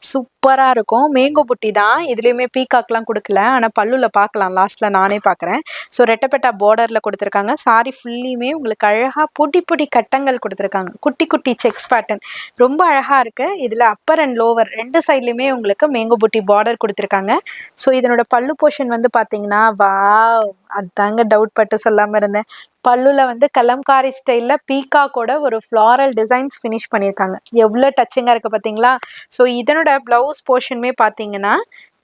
சூப்பரா இருக்கும். மேங்கோ புட்டி தான், இதுலயுமே பீகாக்லாம் கொடுக்கல, ஆனா பல்லுல பார்க்கலாம், லாஸ்ட்ல நானே பார்க்குறேன். ஸோ ரெட்டப்பெட்டா பார்டர்ல கொடுத்துருக்காங்க. சாரி ஃபுல்லியுமே உங்களுக்கு அழகா பொடி பொடி கட்டங்கள் கொடுத்துருக்காங்க. குட்டி குட்டி செக்ஸ் பேட்டர்ன் ரொம்ப அழகா இருக்கு. இதுல அப்பர் அண்ட் லோவர் ரெண்டு சைட்லயுமே உங்களுக்கு மேங்கோ புட்டி பார்டர் கொடுத்துருக்காங்க. ஸோ இதனோட பல்லு போர்ஷன் வந்து பாத்தீங்கன்னா, வாவ், அதாங்க டவுட் பட்டு சொல்லாம இருந்தேன். பல்லுல வந்து கலம்காரி ஸ்டைல்ல பீகாக்கோட ஒரு ஃப்ளாரல் டிசைன்ஸ் ஃபினிஷ் பண்ணியிருக்காங்க. எவ்வளோ டச்சிங்கா இருக்கு பார்த்தீங்களா. ஸோ இதனோட பிளவுஸ் போர்ஷனுமே பார்த்தீங்கன்னா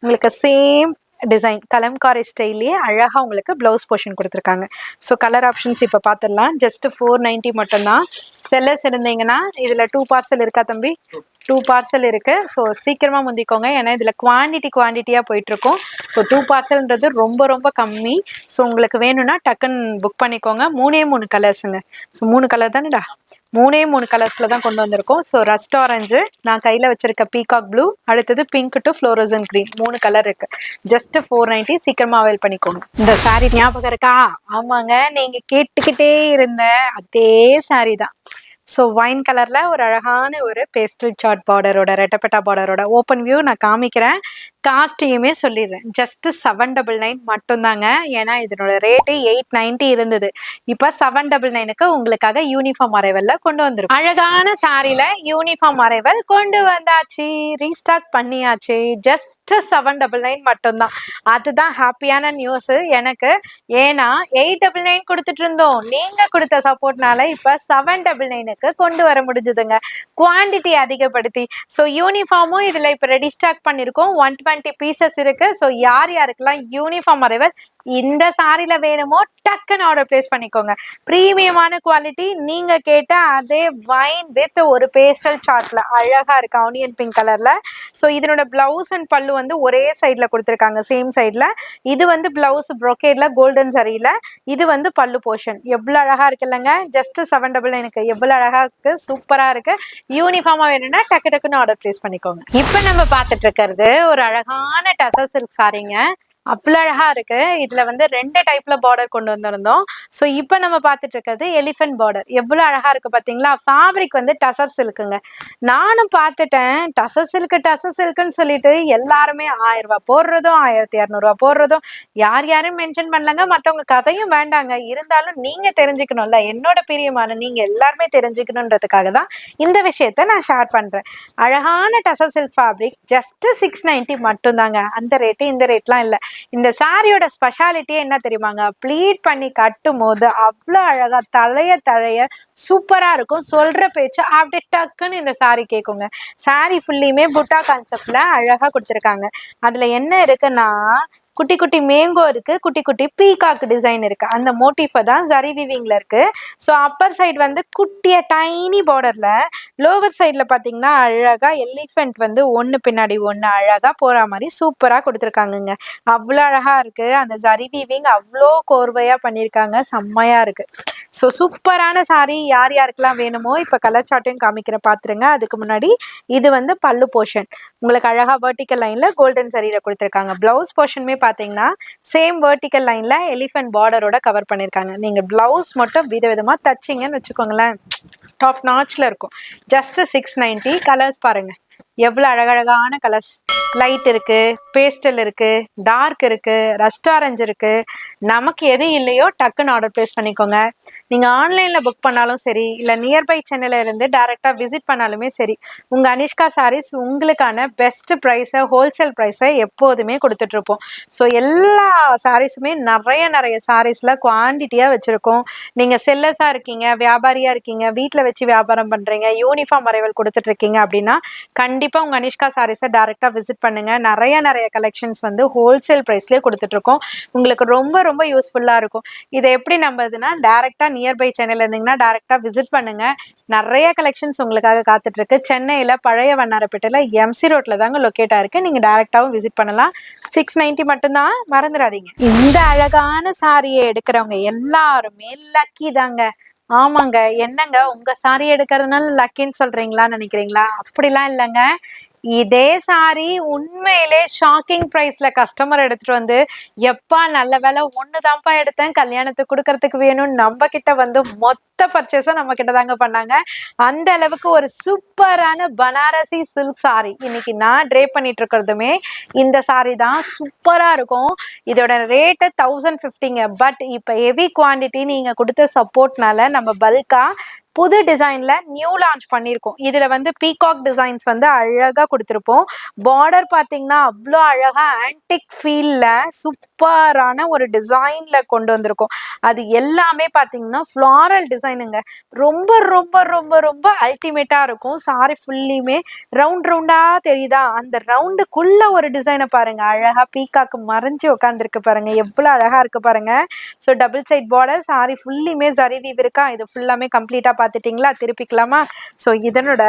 உங்களுக்கு சேம் டிசைன் கலம்காரி ஸ்டைல்லையே அழகா உங்களுக்கு பிளவுஸ் போர்ஷன் கொடுத்துருக்காங்க. ஸோ கலர் ஆப்ஷன்ஸ் இப்போ பார்த்துடலாம். ஜஸ்ட் 490 மட்டும்தான். செல்லர்ஸ் இருந்தீங்கன்னா இதுல 2 பார்சல் இருக்கா தம்பி? 2 பார்சல் இருக்கு. ஸோ சீக்கிரமா முந்திக்கோங்க, ஏன்னா இதுல குவான்டிட்டியா போயிட்டு இருக்கும். ஸோ 2 பார்சல்ன்றது ரொம்ப ரொம்ப கம்மி. ஸோ உங்களுக்கு வேணும்னா டக்குன்னு புக் பண்ணிக்கோங்க. 3 கலர்ஸுங்க. ஸோ 3 கலர் தானேடா, 3 கலர்ஸ்ல தான் கொண்டு வந்திருக்கோம். ஸோ ரஸ்ட் ஆரஞ்சு, நான் கையில வச்சிருக்க பீகாக் ப்ளூ, அடுத்தது pink to fluorescent green, 3 colour இருக்கு. ஜஸ்ட் 490. சீக்கிரமா அவைல் பண்ணிக்கோங்க. இந்த சாரி ஞாபகம் இருக்கா? ஆமாங்க, நீங்க கேட்டுக்கிட்டே இருந்த அதே சாரி தான். ஸோ வைன் கலர்ல ஒரு அழகான ஒரு பேஸ்டல் சார்ட் பார்டரோட, ரெட்டப்பட்டா பார்டரோட ஓப்பன் வியூ நான் காமிக்கிறேன். காஸ்ட்டையுமே சொல்லிடுறேன். ஜஸ்ட் 799 மட்டும்தாங்க. ஏன்னா இதனோட ரேட்டு 890 இருந்தது. இப்போ 799க்கு உங்களுக்காக யூனிஃபார்ம் அரைவல்ல கொண்டு வந்துரும். அழகான சாரியில யூனிஃபார்ம் அரைவல் கொண்டு வந்தாச்சு, ரீஸ்டாக் பண்ணியாச்சு. ஜஸ்ட் 799 மட்டும்தான். அதுதான் ஹாப்பியான நியூஸ் எனக்கு. ஏன்னா 899 கொடுத்துட்டு இருந்தோம். நீங்க கொடுத்த சப்போர்ட்னால இப்ப 799க்கு கொண்டு வர முடிஞ்சதுங்க, குவான்டிட்டி அதிகப்படுத்தி. ஸோ யூனிஃபார்மும் இதுல இப்ப ரெடி ஸ்டாக் பண்ணிருக்கோம். 120 பீசஸ் இருக்கு. ஸோ யார் யாருக்கெல்லாம் யூனிஃபார்ம் அரைவல் இந்த சாரில வேணுமோ டக்குன்னு ஆர்டர் பிளேஸ் பண்ணிக்கோங்க. பிரீமியமான குவாலிட்டி, நீங்க கேட்ட அதே வைன் வித் ஒரு பேஸ்டல் சார்ட்ல அழகா இருக்கு ஆனியன் பிங்க் கலர்ல. ஸோ இதனோட பிளவுஸ் அண்ட் பல்லு வந்து ஒரே சைட்ல கொடுத்துருக்காங்க, சேம் சைட்ல. இது வந்து பிளவுஸ் ப்ரொக்கேட்ல கோல்டன் சரியில, இது வந்து பல்லு போர்ஷன். எவ்வளவு அழகா இருக்கு இல்லைங்க? ஜஸ்ட் 799. எவ்வளவு அழகா இருக்கு, சூப்பரா இருக்கு. யூனிஃபார்மா வேணும்னா டக்கு டக்குன்னு ஆர்டர் பிளேஸ் பண்ணிக்கோங்க. இப்ப நம்ம பார்த்துட்டு இருக்கிறது ஒரு அழகான டசர் சில்க் சாரிங்க. அவ்வளோ அழகா இருக்கு. இதுல வந்து 2 டைப்ல பார்டர் கொண்டு வந்திருந்தோம். ஸோ இப்போ நம்ம பார்த்துட்டு இருக்கிறது எலிஃபென்ட் பார்டர். எவ்வளோ அழகா இருக்கு பார்த்தீங்களா? ஃபேப்ரிக் வந்து டசர் சில்க்குங்க. நானும் பார்த்துட்டேன், டசர் சில்க்குன்னு சொல்லிட்டு எல்லாருமே 1000 ரூபாய் போடுறதும் 1200 ரூபாய் போடுறதும் யார் யாரும் மென்ஷன் பண்ணலங்க. மற்றவங்க கதையும் வேண்டாங்க. இருந்தாலும் நீங்க தெரிஞ்சுக்கணும்ல, என்னோட பிரியமான நீங்க எல்லாருமே தெரிஞ்சுக்கணுன்றதுக்காக தான் இந்த விஷயத்த நான் ஷேர் பண்றேன். அழகான டசர் சில்க் ஃபேப்ரிக் ஜஸ்ட் 690 மட்டும் தாங்க. அந்த ரேட்டு இந்த ரேட்லாம் இல்லை. இந்த சாரியோட ஸ்பெஷாலிட்டியே என்ன தெரியுமாங்க? ப்ளீட் பண்ணி கட்டும் போது அவ்வளோ அழகா தழைய சூப்பரா இருக்கும். சொல்ற பேச்சு அப்படியே டக்குன்னு இந்த சாரி கேட்குங்க. சாரி ஃபுல்லியுமே புட்டா கான்செப்ட்ல அழகா கொடுத்துருக்காங்க. அதுல என்ன இருக்குன்னா, குட்டி குட்டி மேங்கோ இருக்கு, குட்டி குட்டி பீகாக் டிசைன் இருக்கு. அந்த மோட்டிஃபை தான் ஜரி வீவிங்ல இருக்கு. ஸோ அப்பர் சைடு வந்து குட்டிய டைனி பார்டர்ல, லோவர் சைட்ல பாத்தீங்கன்னா அழகா எலிஃபென்ட் வந்து ஒன்று பின்னாடி ஒன்று அழகா போற மாதிரி சூப்பரா கொடுத்துருக்காங்கங்க. அவ்வளோ அழகா இருக்கு. அந்த ஜரி வீவிங் அவ்வளோ கோர்வையா பண்ணியிருக்காங்க, செம்மையா இருக்கு. ஸோ சூப்பரான சாரி. யார் யாருக்கெல்லாம் வேணுமோ இப்போ கலர் சார்ட்டையும் காமிக்கிற பாத்துருங்க. அதுக்கு முன்னாடி இது வந்து பல்லு போர்ஷன் உங்களுக்கு அழகா வெர்டிக்கல் லைன்ல கோல்டன் சரியில கொடுத்துருக்காங்க. பிளவுஸ் போர்ஷனுமே பாத்தீங்கன்னா சேம் வெர்டிக்கல் லைன்ல எலிஃபென்ட் பார்டரோட கவர் பண்ணிருக்காங்க. நீங்க பிளவுஸ் மட்டும் விதவிதமா தச்சிங்கன்னு வச்சுக்கோங்களேன், டாப் நாச்ல இருக்கும். ஜஸ்ட் 690. கலர்ஸ் பாருங்க, எவ்வளவு அழகழகான கலர்ஸ். லைட் இருக்கு, பேஸ்டல் இருக்கு, டார்க் இருக்கு, ரஸ்ட் ஆரஞ்சு இருக்கு. நமக்கு எது இல்லையோ டக்குன்னு ஆர்டர் பிளேஸ் பண்ணிக்கோங்க. நீங்க ஆன்லைன்ல புக் பண்ணாலும் சரி, இல்ல நியர்பை சென்னையில இருந்து டைரக்டா விசிட் பண்ணாலுமே சரி, உங்க அனிஷ்கா சாரீஸ் உங்களுக்கான பெஸ்ட் ப்ரைஸை, ஹோல்சேல் ப்ரைஸை எப்போதுமே கொடுத்துட்டு இருப்போம். ஸோ எல்லா சாரீஸுமே நிறைய சாரீஸ்ல குவான்டிட்டியா வச்சிருக்கோம். நீங்க செல்லர்ஸா இருக்கீங்க, வியாபாரியா இருக்கீங்க, வீட்டில் வச்சு வியாபாரம் பண்றீங்க, யூனிஃபார்ம் அரைவல் கொடுத்துட்டு இருக்கீங்க அப்படின்னா கண்டிப்பா உங்க அனிஷ்கா சாரீஸை டைரக்டா விசிட் பண்ணுங்க. நிறைய கலெக்ஷன்ஸ் வந்து ஹோல்சேல் பிரைஸ்லயே கொடுத்துட்டு இருக்கோம். உங்களுக்கு ரொம்ப யூஸ்ஃபுல்லா இருக்கும். இதை எப்படி நம்புறதுன்னா, டைரக்டா நியர்பை சென்னையில இருந்தீங்கன்னா டைரக்டா விசிட் பண்ணுங்க. நிறைய கலெக்ஷன்ஸ் உங்களுக்காக காத்துட்டு இருக்கு. சென்னையில பழைய வண்ணாரப்பேட்டையில எம்சி ரோட்ல தாங்க லொக்கேட் ஆயிருக்கு. நீங்க டைரக்டாவும் விசிட் பண்ணலாம். 690 மட்டும்தான், மறந்துடாதீங்க. இந்த அழகான சாரியை எடுக்கிறவங்க எல்லாருமே லக்கி தாங்க. ஆமாங்க, என்னங்க உங்க சாரி எடுக்கிறதுனால லக்கின்னு சொல்றீங்களான்னு நினைக்கிறீங்களா? அப்படிலாம் இல்லைங்க. இதே சாரி உண்மையிலே ஷாக்கிங் பிரைஸ்ல கஸ்டமர் எடுத்துட்டு வந்து, எப்பா நல்ல வேலை ஒண்ணுதான்ப்பா எடுத்தேன், கல்யாணத்துக்கு கொடுக்கறதுக்கு வேணும்னு நம்ம கிட்ட வந்து மொத்த பர்ச்சேஸும் நம்ம கிட்ட தாங்க பண்ணாங்க. அந்த அளவுக்கு ஒரு சூப்பரான பனாரசி சில்க் சாரி இன்னைக்கு நான் ட்ரே பண்ணிட்டு இருக்கிறதுமே இந்த சாரி தான். சூப்பரா இருக்கும். இதோட ரேட்டு 1050ங்க. பட் இப்ப ஹெவி குவான்டிட்டி நீங்க கொடுத்த சப்போர்ட்னால நம்ம பல்கா புது டிசைன்ல நியூ லான்ச் பண்ணியிருக்கோம். இதுல வந்து பீகாக் டிசைன்ஸ் வந்து அழகா கொடுத்துருப்போம். பார்டர் பாத்தீங்கன்னா அவ்வளோ அழகா ஆன்டிக் ஃபீல்ல சூப்பரான ஒரு டிசைன்ல கொண்டு வந்திருக்கோம். அது எல்லாமே பாத்தீங்கன்னா ஃப்ளாரல் டிசைனுங்க. ரொம்ப அல்டிமேட்டா இருக்கும். சாரி ஃபுல்லியுமே ரவுண்டா தெரியுதா? அந்த ரவுண்டுக்குள்ள ஒரு டிசைனை பாருங்க, அழகா பீகாக்கு மறைஞ்சு உட்காந்துருக்கு பாருங்க, எவ்வளவு அழகா இருக்கு பாருங்க. So double side border, sari ஃபுல்லியுமே ஜரி வீவ் இருக்கா. இது ஃபுல்லாமே கம்ப்ளீட்டா பார்த்துட்டிங்களா? திருப்பிக்கலாமா? ஸோ இதனோட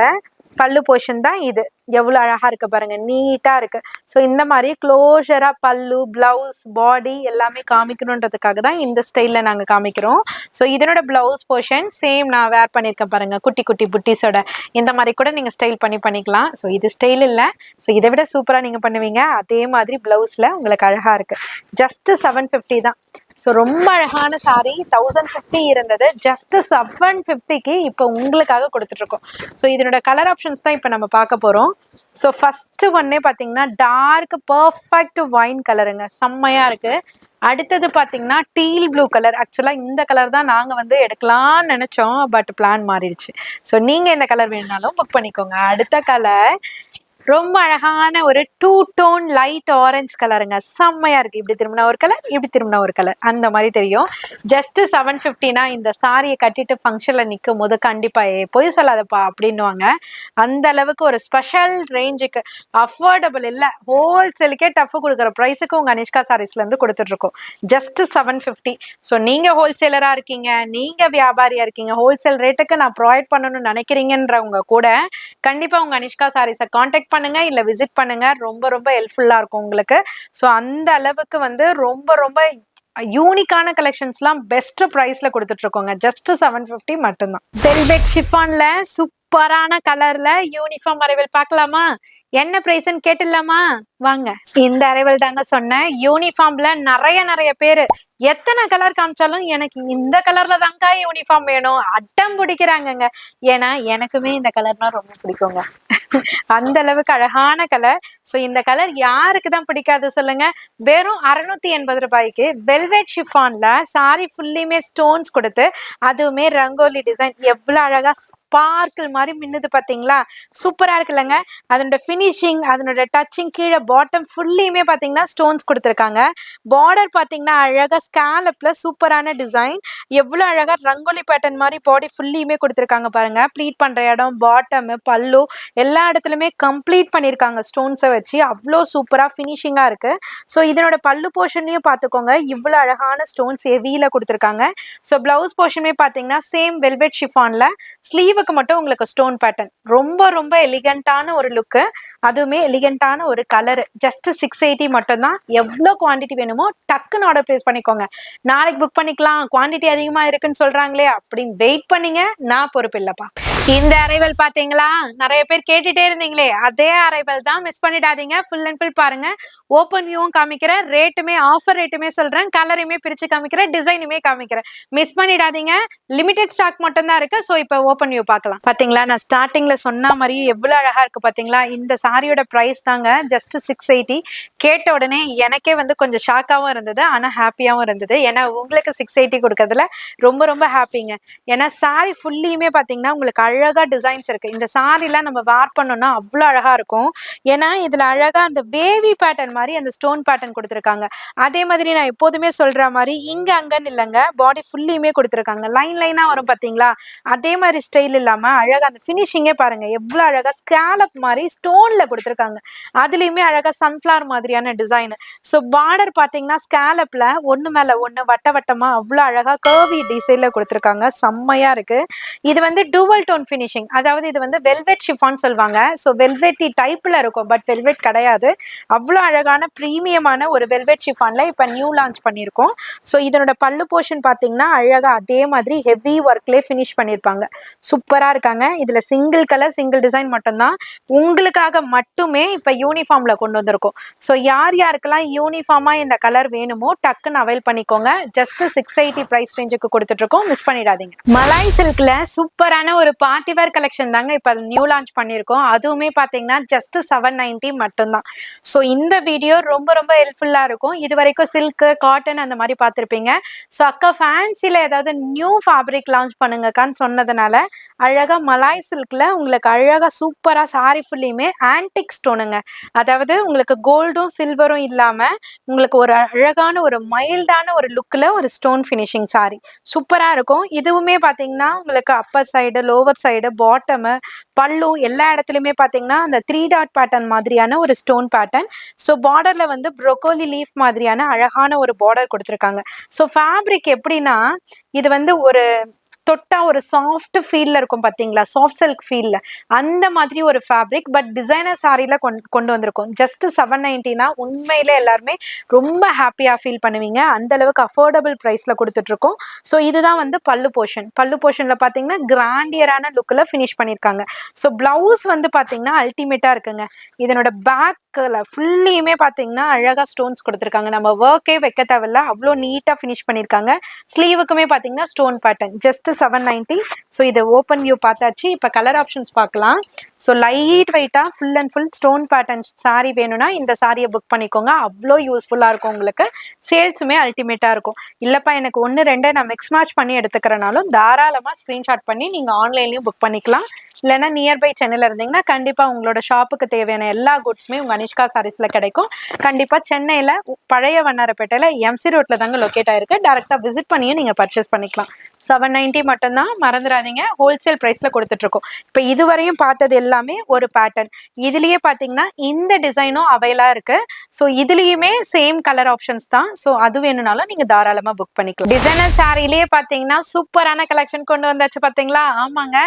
பல்லு போர்ஷன் தான் இது. எவ்வளவு அழகா இருக்கு பாருங்க, நீட்டா இருக்கு. ஸோ இந்த மாதிரி க்ளோஷரா பல்லு, பிளவுஸ், பாடி எல்லாமே காமிக்கணுன்றதுக்காக தான் இந்த ஸ்டைல்ல நாங்க காமிக்கிறோம். ஸோ இதனோட பிளவுஸ் போர்ஷன் சேம் நான் வேர் பண்ணியிருக்கேன் பாருங்க, குட்டி குட்டி புட்டிஸோட. இந்த மாதிரி கூட நீங்க ஸ்டைல் பண்ணிக்கலாம். ஸோ இது ஸ்டைல் இல்லை, ஸோ இதை விட சூப்பரா நீங்க பண்ணுவீங்க. அதே மாதிரி பிளவுஸ்ல உங்களுக்கு அழகா இருக்கு. ஜஸ்ட் 750 தான். ஸோ ரொம்ப அழகான சாரி. 1050 இருந்தது, ஜஸ்ட் 750க்கு இப்போ உங்களுக்காக கொடுத்துட்டு இருக்கோம். ஸோ இதனோட கலர் ஆப்ஷன்ஸ் தான் இப்போ நம்ம பார்க்க போறோம். ஸோ ஃபர்ஸ்ட் ஒன்னே பார்த்தீங்கன்னா டார்க் பர்ஃபெக்ட் வைன் கலருங்க, செம்மையா இருக்கு. அடுத்தது பார்த்தீங்கன்னா டீல் ப்ளூ கலர். ஆக்சுவலாக இந்த கலர் தான் நாங்கள் வந்து எடுக்கலாம்னு நினச்சோம், பட் பிளான் மாறிடுச்சு. ஸோ நீங்கள் இந்த கலர் வேணுனாலும் புக் பண்ணிக்கோங்க. அடுத்த கலர் ரொம்ப அழகான ஒரு டூ டோன் லைட் ஆரஞ்சு கலருங்க. செம்மையா இருக்கு. இப்படி திரும்பினா ஒரு கலர், இப்படி திரும்பினா ஒரு கலர், அந்த மாதிரி தெரியும். ஜஸ்ட் 750னா இந்த சாரியை கட்டிட்டு ஃபங்க்ஷன்ல நிற்கும் போது கண்டிப்பா பொய் சொல்லாதப்பா அப்படின்னுவாங்க. அந்த அளவுக்கு ஒரு ஸ்பெஷல் ரேஞ்சுக்கு அஃபோர்டபுள் இல்லை, ஹோல்சேலுக்கே டஃப் கொடுக்குற ப்ரைஸுக்கு உங்க அனிஷ்கா சாரீஸ்ல இருந்து கொடுத்துட்டு இருக்கோம். ஜஸ்ட் 750. ஸோ நீங்க ஹோல்சேலரா இருக்கீங்க, நீங்க வியாபாரியா இருக்கீங்க, ஹோல்சேல் ரேட்டுக்கு நான் ப்ரொவைட் பண்ணணும்னு நினைக்கிறீங்கன்றவங்க கூட கண்டிப்பா உங்க அனிஷ்கா சாரீஸை காண்டாக்ட் பண்ணுங்க, இல்ல விசிட் பண்ணுங்க. ரொம்ப ரொம்ப ஹெல்ப்ஃபுல்லா இருக்கும் உங்களுக்கு. ஸோ அந்த அளவுக்கு வந்து ரொம்ப ரொம்ப யூனிக்கான கலெக்ஷன்ஸ்லாம் பெஸ்ட் ப்ரைஸ்ல கொடுத்துட்டு இருக்கோங்க. ஜஸ்ட் 750 மட்டும்தான். வெல்வெட் ஷிஃபான்ல சூப்பரான கலர்ல யூனிஃபார்ம் அரைவல் பார்க்கலாமா? என்ன பிரைஸ்ன்னு கேட்டுடலாமா? வாங்க. இந்த அரைவல் தாங்க சொன்னேன். யூனிஃபார்ம்ல நிறைய பேரு எத்தனை கலர் காமிச்சாலும் எனக்கு இந்த கலர்ல தாங்க யூனிஃபார்ம் வேணும் அட்டம் பிடிக்கிறாங்கங்க. ஏன்னா எனக்குமே இந்த கலர்னா ரொம்ப பிடிக்குங்க. அந்த அளவுக்கு அழகான கலர். ஸோ இந்த கலர் யாருக்கு தான் பிடிக்காது சொல்லுங்க. வெறும் 680 ரூபாய்க்கு வெல்வெட் ஷிஃபான்ல சாரி ஃபுல்லியுமே ஸ்டோன்ஸ் கொடுத்து, அதுவுமே ரங்கோலி டிசைன் எவ்வளவு அழகா ஸ்பார்க்கிள் மாதிரி மின்னுது பாத்தீங்களா? சூப்பரா இருக்குல்லங்க. அதனோட ஃபினிஷிங், அதனோட டச்சிங், கீழே பாட்டம் ஃபுல்லியுமே பாத்தீங்கன்னா ஸ்டோன்ஸ் கொடுத்துருக்காங்க. பார்டர் பாத்தீங்கன்னா அழகா ஸ்காலப்ல சூப்பரான டிசைன், எவ்வளவு அழகா ரங்கோலி பேட்டர்ன் மாதிரி பாடி ஃபுல்லியுமே கொடுத்துருக்காங்க பாருங்க. ப்ளீட் பண்ற இடம், பாட்டம், பல்லு எல்லா இடத்துலயுமே கம்ப்ளீட் பண்ணிருக்காங்க ஸ்டோன்ஸை வச்சு. அவ்வளோ சூப்பரா ஃபினிஷிங்கா இருக்கு. ஸோ இதனோட பல்லு போர்ஷன்லயும் பார்த்துக்கோங்க, இவ்வளவு அழகான ஸ்டோன்ஸ் ஹெவியில கொடுத்துருக்காங்க. ஸோ பிளவுஸ் போர்ஷனுமே பார்த்தீங்கன்னா சேம் வெல்வெட் ஷிஃபான்ல ஸ்லீவுக்கு மட்டும் உங்களுக்கு ஸ்டோன் பேட்டர்ன். ரொம்ப ரொம்ப எலிகண்டான ஒரு லுக்கு, அதுவுமே எலிகண்டான ஒரு கலரு. ஜஸ்ட் 680 மட்டும் தான். எவ்வளோ குவான்டிட்டி வேணுமோ டக்குன்னு ஆர்டர் பிளேஸ் பண்ணிக்கோங்க. நாளைக்கு புக் பண்ணிக்கலாம், குவான்டிட்டி அதிகமா இருக்குன்னு சொல்றாங்களே அப்படின்னு வெயிட் பண்ணீங்க, நான் பொறுப்பு இல்லப்பா. இந்த அரைவல் பாத்தீங்களா? நிறைய பேர் கேட்டுட்டே இருந்தீங்களே, அதே அரைவல் தான். மிஸ் பண்ணிடாதீங்க. ஃபுல் அண்ட் ஃபுல் பாருங்க. ஓப்பன் வியூவும் காமிக்கிறேன், ரேட்டுமே ஆஃபர் ரேட்டுமே சொல்றேன், கலருமே பிரிச்சு காமிக்கிறேன், டிசைனுமே காமிக்கிறேன். மிஸ் பண்ணிடாதீங்க. லிமிடெட் ஸ்டாக் மட்டும் தான் இருக்கு. ஸோ இப்போ ஓப்பன் வியூ பார்க்கலாம். பாத்தீங்களா, நான் ஸ்டார்டிங்ல சொன்ன மாதிரி எவ்வளவு அழகா இருக்கு பாத்தீங்களா? இந்த சாரியோட பிரைஸ் தாங்க ஜஸ்ட் 680. கேட்ட உடனே எனக்கே வந்து கொஞ்சம் ஷாக்காவும் இருந்தது, ஆனா ஹாப்பியாவும் இருந்தது. ஏன்னா உங்களுக்கு 680 கொடுக்கறதுல ரொம்ப ரொம்ப ஹாப்பிங்க. ஏன்னா சாரி ஃபுல்லியுமே பாத்தீங்கன்னா உங்களுக்கு அழகா டிசைன்ஸ் இருக்கு. இந்த சாரிலாம் நம்ம வேர் பண்ணோம்னா அவ்வளோ அழகா இருக்கும். ஏன்னா இதுல அழகா அந்த வேவி பேட்டர்ன் மாதிரி அந்த ஸ்டோன் பேட்டர்ன் கொடுத்துருக்காங்க. அதே மாதிரி நான் எப்போதுமே சொல்ற மாதிரி இங்க அங்கன்னு இல்லைங்க, பாடி ஃபுல்லியுமே கொடுத்துருக்காங்க. லைன் லைனா வரும் பாத்தீங்களா? அதே மாதிரி ஸ்டைல் இல்லாம அழகா அந்த ஃபினிஷிங்கே பாருங்க, எவ்வளவு அழகா ஸ்கேலப் மாதிரி ஸ்டோன்ல கொடுத்துருக்காங்க. அதுலயுமே அழகா சன்ஃபிளவர் மாதிரியான டிசைன். ஸோ பார்டர் பாத்தீங்கன்னா ஸ்கேலப்ல ஒண்ணு மேல ஒண்ணு வட்ட வட்டமா அவ்வளோ அழகா கர்வி டிசைன்ல கொடுத்துருக்காங்க. செம்மையா இருக்கு. இது வந்து டூவல் டோன் ஃபினிஷிங், அதாவது இது வந்து வெல்வெட் ஷிஃபான் சொல்லுவாங்க. ஸோ வெல்வெட்டி டைப்ல இருக்கும், பட் வெல்வெட் கிடையாது. அவ்வளோ அழகான ப்ரீமியமான ஒரு வெல்வெட் ஷிஃபான்ல இப்போ நியூ லான்ச் பண்ணியிருக்கோம். ஸோ இதனோட பல்லு போர்ஷன் பார்த்தீங்கன்னா அழகா அதே மாதிரி ஹெவி ஒர்க்லேயே ஃபினிஷ் பண்ணியிருப்பாங்க. சூப்பராக இருக்காங்க. இதில் சிங்கிள் கலர் சிங்கிள் டிசைன் மட்டும்தான் உங்களுக்காக மட்டுமே இப்போ யூனிஃபார்ம்ல கொண்டு வந்திருக்கோம். ஸோ யார் யாருக்கெல்லாம் யூனிஃபார்மாக இந்த கலர் வேணுமோ டக்குன்னு அவைல் பண்ணிக்கோங்க. ஜஸ்ட் 680 ப்ரைஸ் ரேஞ்சுக்கு கொடுத்துட்டு இருக்கோம். மிஸ் பண்ணிடாதீங்க. மலாய் சில்க்ல சூப்பரான ஒரு பார்ட்டி வேர் கலெக்ஷன் தாங்க இப்போ நியூ லான்ச் பண்ணியிருக்கோம். அதுவுமே பார்த்தீங்கன்னா ஜஸ்ட் 790 மட்டும்தான். ஸோ இந்த வீடியோ ரொம்ப ரொம்ப ஹெல்ப்ஃபுல்லாக இருக்கும். இது வரைக்கும் சில்க், காட்டன் அந்த மாதிரி பார்த்துருப்பீங்க. ஸோ அக்கா ஃபேன்சியில் ஏதாவது நியூ ஃபேப்ரிக் லான்ச் பண்ணுங்கக்கான்னு சொன்னதுனால அழகாக மலாய் சில்கில் உங்களுக்கு அழகாக சூப்பராக சாரி ஃபுல்லையுமே ஆன்டிக் ஸ்டோனுங்க, அதாவது உங்களுக்கு கோல்டும் சில்வரும் இல்லாமல் உங்களுக்கு ஒரு அழகான ஒரு மைல்டான ஒரு லுக்கில் ஒரு ஸ்டோன் ஃபினிஷிங் சாரி சூப்பராக இருக்கும். இதுவுமே பார்த்தீங்கன்னா உங்களுக்கு Appar side, lower side, bottom, பல்லு எல்லா இடத்துலையுமே பார்த்தீங்கன்னா அந்த 3 டாட் பேட்டர்ன் மாதிரியான ஒரு ஸ்டோன் பேட்டர்ன். ஸோ பார்டரில் வந்து ப்ரொக்கோலி லீஃப் மாதிரியான அழகான ஒரு பார்டர் கொடுத்துருக்காங்க. ஸோ ஃபேப்ரிக் எப்படின்னா இது வந்து ஒரு தொட்டா ஒரு சாஃப்ட் ஃபீல்ல இருக்கும் பார்த்தீங்களா, சாஃப்ட் சில்க் ஃபீல்ல அந்த மாதிரி ஒரு ஃபேப்ரிக். பட் டிசைனர் சாரியில் கொண்டு வந்திருக்கோம். ஜஸ்ட் 790னா உண்மையில எல்லாருமே ரொம்ப ஹாப்பியாக ஃபீல் பண்ணுவீங்க. அந்த அளவுக்கு அஃபோர்டபுள் ப்ரைஸில் கொடுத்துட்ருக்கோம். ஸோ இதுதான் வந்து பல்லு போர்ஷன். பல்லு போர்ஷனில் பார்த்தீங்கன்னா கிராண்டியரான லுக்கில் ஃபினிஷ் பண்ணியிருக்காங்க. ஸோ பிளவுஸ் வந்து பார்த்தீங்கன்னா அல்டிமேட்டாக இருக்குங்க. இதனோட பேக்கில் ஃபுல்லியுமே பார்த்தீங்கன்னா அழகாக ஸ்டோன்ஸ் கொடுத்துருக்காங்க. நம்ம ஒர்க்கே வைக்க தேவையில்ல, அவ்வளோ நீட்டாக ஃபினிஷ் பண்ணியிருக்காங்க. ஸ்லீவுக்குமே பார்த்தீங்கன்னா ஸ்டோன் பேட்டர்ன். ஜஸ்ட் 790. ஸோ இதை ஓப்பன் வியூ பார்த்தாச்சு. இப்போ கலர் ஆப்ஷன்ஸ் பார்க்கலாம். ஸோ லைட் வெயிட்டாக full and full stone pattern sorry வேணும்னா இந்த சாரியை புக் பண்ணிக்கோங்க. அவ்வளோ யூஸ்ஃபுல்லாக இருக்கும் உங்களுக்கு. சேல்ஸுமே அல்டிமேட்டாக இருக்கும். இல்லைப்பா எனக்கு 1 2 நான் மிக்ஸ் மேட்ச் பண்ணி எடுத்துக்கிறனாலும் தாராளமாக ஸ்க்ரீன்ஷாட் பண்ணி நீங்கள் ஆன்லைன்லேயும் புக் பண்ணிக்கலாம். இல்லைன்னா நியர்பை சென்னையில் இருந்தீங்கன்னா கண்டிப்பாக உங்களோட ஷாப்புக்கு தேவையான எல்லா குட்ஸுமே உங்கள் அனிஷ்கா சாரீஸில் கிடைக்கும். கண்டிப்பாக சென்னையில் பழைய வண்ணாரப்பேட்டையில் எம்சி ரோட்டில் தாங்க லொக்கேட் ஆயிருக்கு. டேரெக்டாக விசிட் பண்ணியும் நீங்கள் பர்ச்சேஸ் பண்ணிக்கலாம். 790 மட்டும்தான், மறந்துடாதீங்க. ஹோல்சேல் ப்ரைஸில் கொடுத்துட்ருக்கோம். இப்போ இதுவரையும் பார்த்தது எல்லாமே ஒரு பேட்டர்ன். இதுலேயே பார்த்தீங்கன்னா இந்த டிசைனும் அவைலாக இருக்குது. ஸோ இதுலேயுமே சேம் கலர் ஆப்ஷன்ஸ் தான். ஸோ அது வேணும்னாலும் நீங்கள் தாராளமாக புக் பண்ணிக்கலாம். டிசைனர் சாரிலேயே பார்த்தீங்கன்னா சூப்பரான கலெக்ஷன் கொண்டு வந்தாச்சு பார்த்தீங்களா? ஆமாங்க,